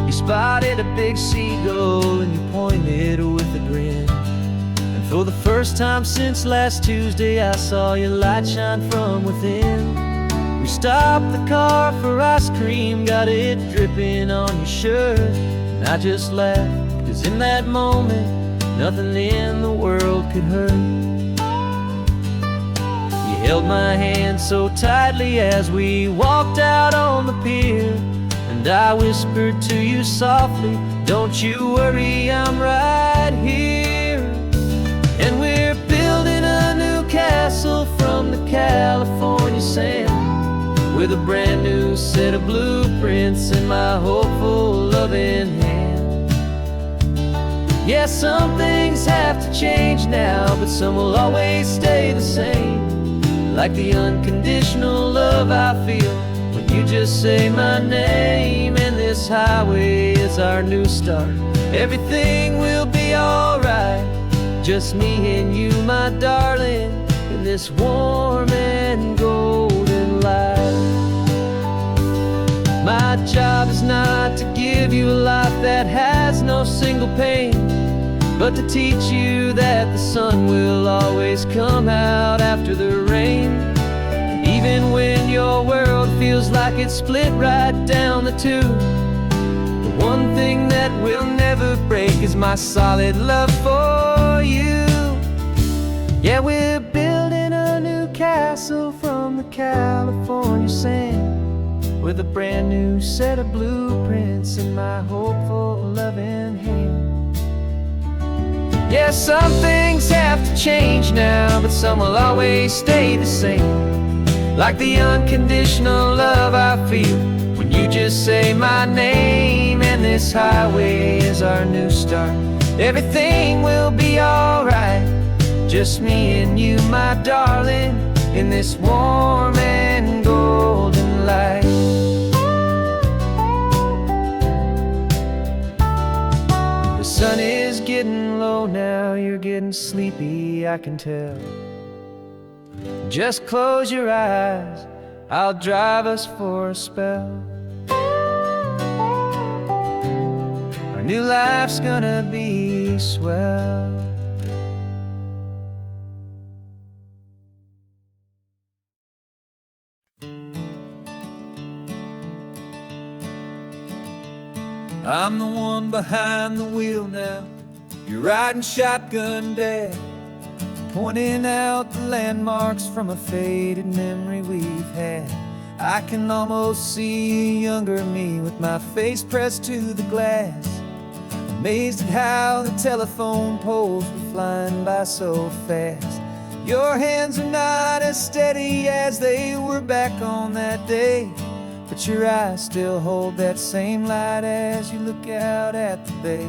You spotted a big seagull and you pointed with a grin. And for the first time since last Tuesday, I saw your light shine from within. We stopped the car for ice cream, got it dripping on your shirt. And I just laughed, 'cause in that moment, nothing in the world could hurt. You held my hand so tightly as we walked out on the pier, and I whispered to you softly, don't you worry, I'm right here. And we're building a new castle from the California sand, with a brand new set of blueprints in my hopeful loving hand. Yeah, some things have to change now, but some will always stay the same. Like the unconditional love I feel when you just say my name. And this highway is our new start. Everything will be alright, just me and you, my darling, in this warm and golden light. My job is not to give you a life that has no single pain, but to teach you that the sun will always come out after the rain. Even when your world feels like it's split right down the two, the one thing that will never break is my solid love for you. Yeah, we're building a new castle from the California sand, with a brand new set of blueprints in my hopeful loving hand. Yeah, some things have to change now, but some will always stay the same. Like the unconditional love I feel when you just say my name. And this highway is our new start. Everything will be alright, just me and you, my darling, in this warm and golden light. The sun is getting low now, you're getting sleepy, I can tell. Just close your eyes, I'll drive us for a spell. Our new life's gonna be swell. I'm the one behind the wheel now. You're riding shotgun, Dad, pointing out the landmarks from a faded memory we've had. I can almost see a younger me with my face pressed to the glass, amazed at how the telephone poles were flying by so fast. Your hands are not as steady as they were back on that day, but your eyes still hold that same light as you look out at the bay.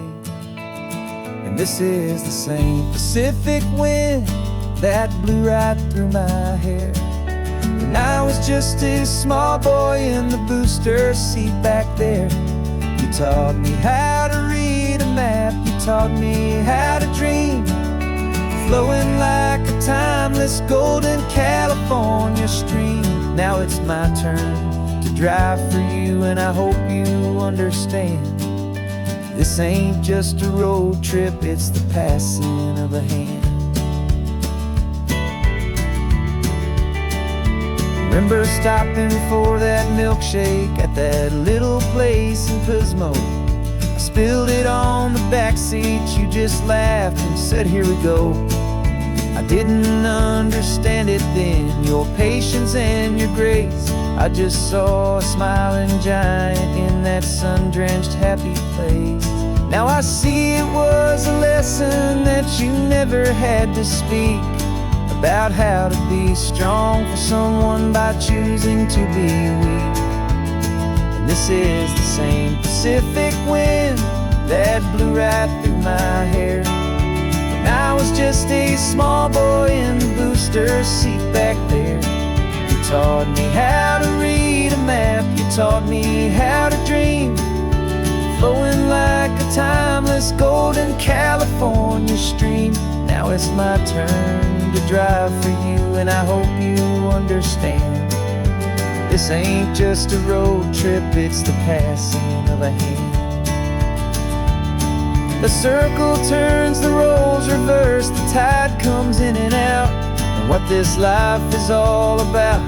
And this is the same Pacific wind that blew right through my hair when I was just a small boy in the booster seat back there. You taught me how to read a map, you taught me how to dream, flowing like a timeless golden California stream. Now it's my turn to drive for you, and I hope you understand. This ain't just a road trip, it's the passing of a hand. Remember stopping for that milkshake at that little place in Pismo? I spilled it on the back seat, you just laughed and said, here we go. I didn't understand it then, your patience and your grace. I just saw a smiling giant in that sun-drenched happy place. Now I see it was a lesson that you never had to speak, about how to be strong for someone by choosing to be weak. And this is the same Pacific wind that blew right through my hair when I was just a small boy in the booster seat back there. You taught me how to read a map, you taught me how to dream, flowing like a timeless golden California stream. Now it's my turn to drive for you, and I hope you understand. This ain't just a road trip, it's the passing of a hand. The circle turns, the roles reverse, the tide comes in and out. And what this life is all about,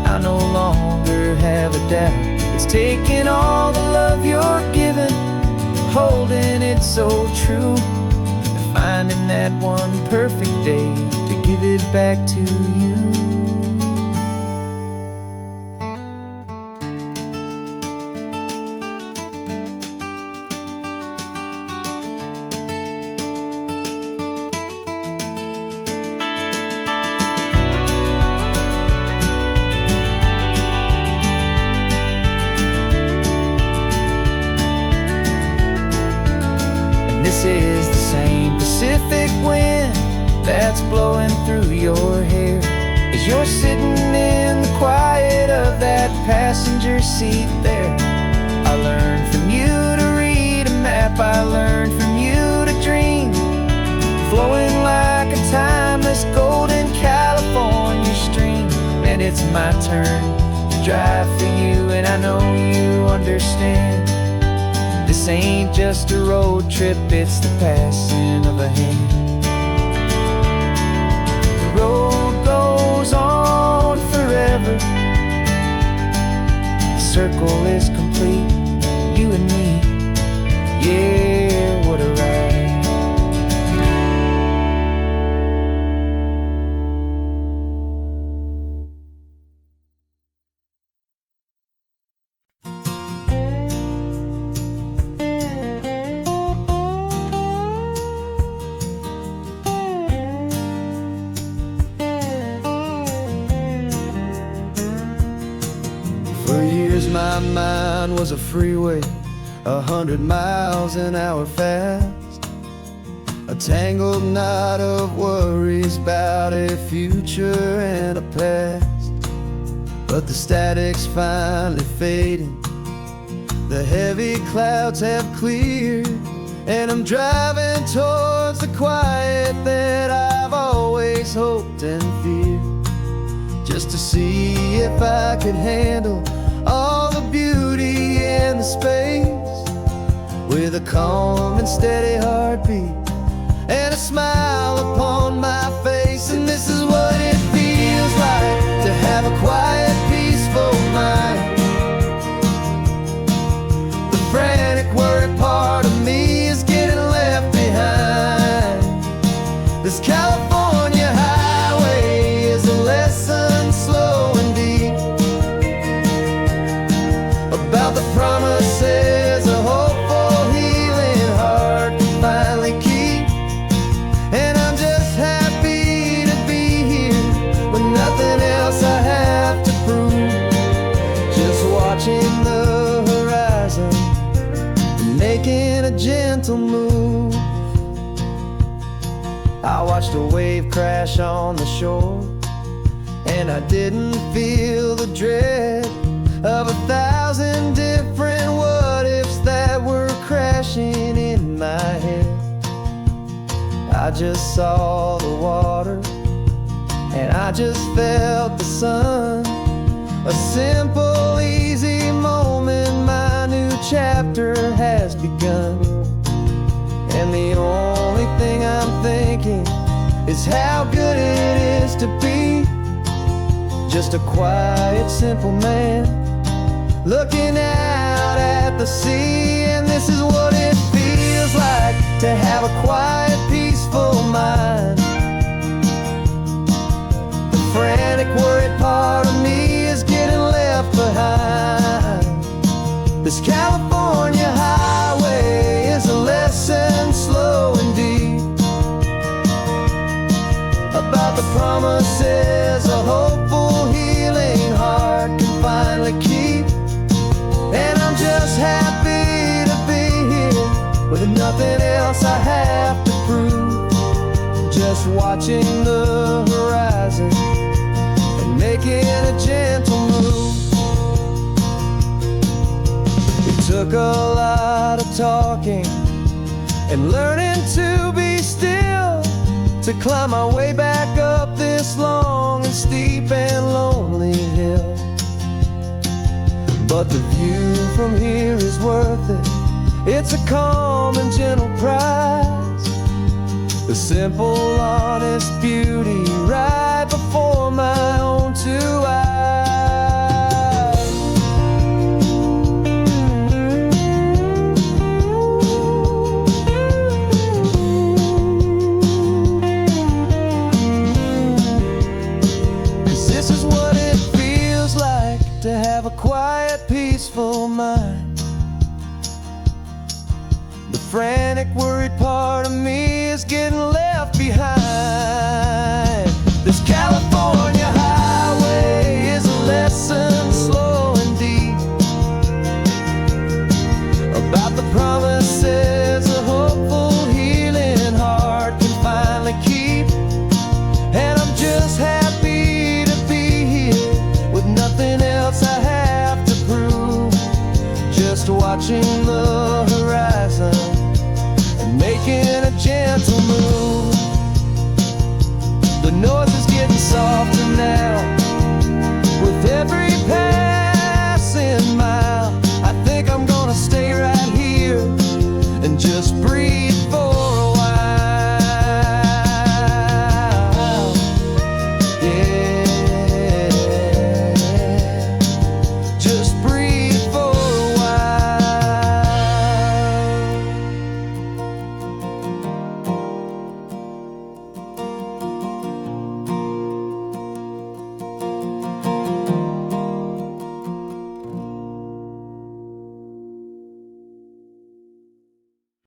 I no longer have a doubt. It's taking all the love you're giving, holding it so true, and finding that one perfect day to give it back to you. This is the same Pacific wind that's blowing through your hair as you're sitting in the quiet of that passenger seat there. I learned from you to read a map, I learned from you to dream, flowing like a timeless golden California stream. And it's my turn to drive for you, and I know you understand. This ain't just a road trip, it's the passing of a hand. The road goes on forever, the circle is complete, you and me, yeah, what a ride. For years my mind was a freeway, 100 miles an hour fast, a tangled knot of worries about a future and a past. But the static's finally fading, the heavy clouds have cleared, and I'm driving towards the quiet that I've always hoped and feared, just to see if I could handle all the beauty in the space, with a calm and steady heartbeat and a smile upon my face. And this is what it feels like to have a quiet, peaceful mind. The frantic, worried part of me is getting left behind. This California highway is a lesson, slow and deep, about the promises a hopeful, healing heart can finally keep. And I'm just happy to be here with nothing else I have to prove, just watching the horizon and making a gentle move. I watched a wave crash on the shore, and I didn't feel the dread of 1,000 different what-ifs that were crashing in my head. I just saw the water, and I just felt the sun. A simple, easy moment, my new chapter has begun. And the only thing I'm thinking is how good it is to be just a quiet, simple man looking out at the sea. And this is what it feels like to have a quiet, peaceful mind. The frantic, worried part of me is getting left behind. This California highway is a lesson, slow and deep, about the promises a hopeful, healing heart can finally keep. And I'm just happy to be here with nothing else I have to prove, just watching the horizon and making a gentle move. It took a lot of talking and learning to be still to climb my way back up this long and steep and lonely hill. But the view from here is worth it. It's a calm and gentle prize, the simple, honest beauty right before my own two eyes. This is what it feels like to have a quiet, peaceful mind. The frantic, worried part of me is getting left behind. This California highway is a lesson, slow and deep, about the promises a hopeful, healing heart can finally keep. And I'm just happy to be here with nothing else I have to prove, just watching the horizon and making a gentle move.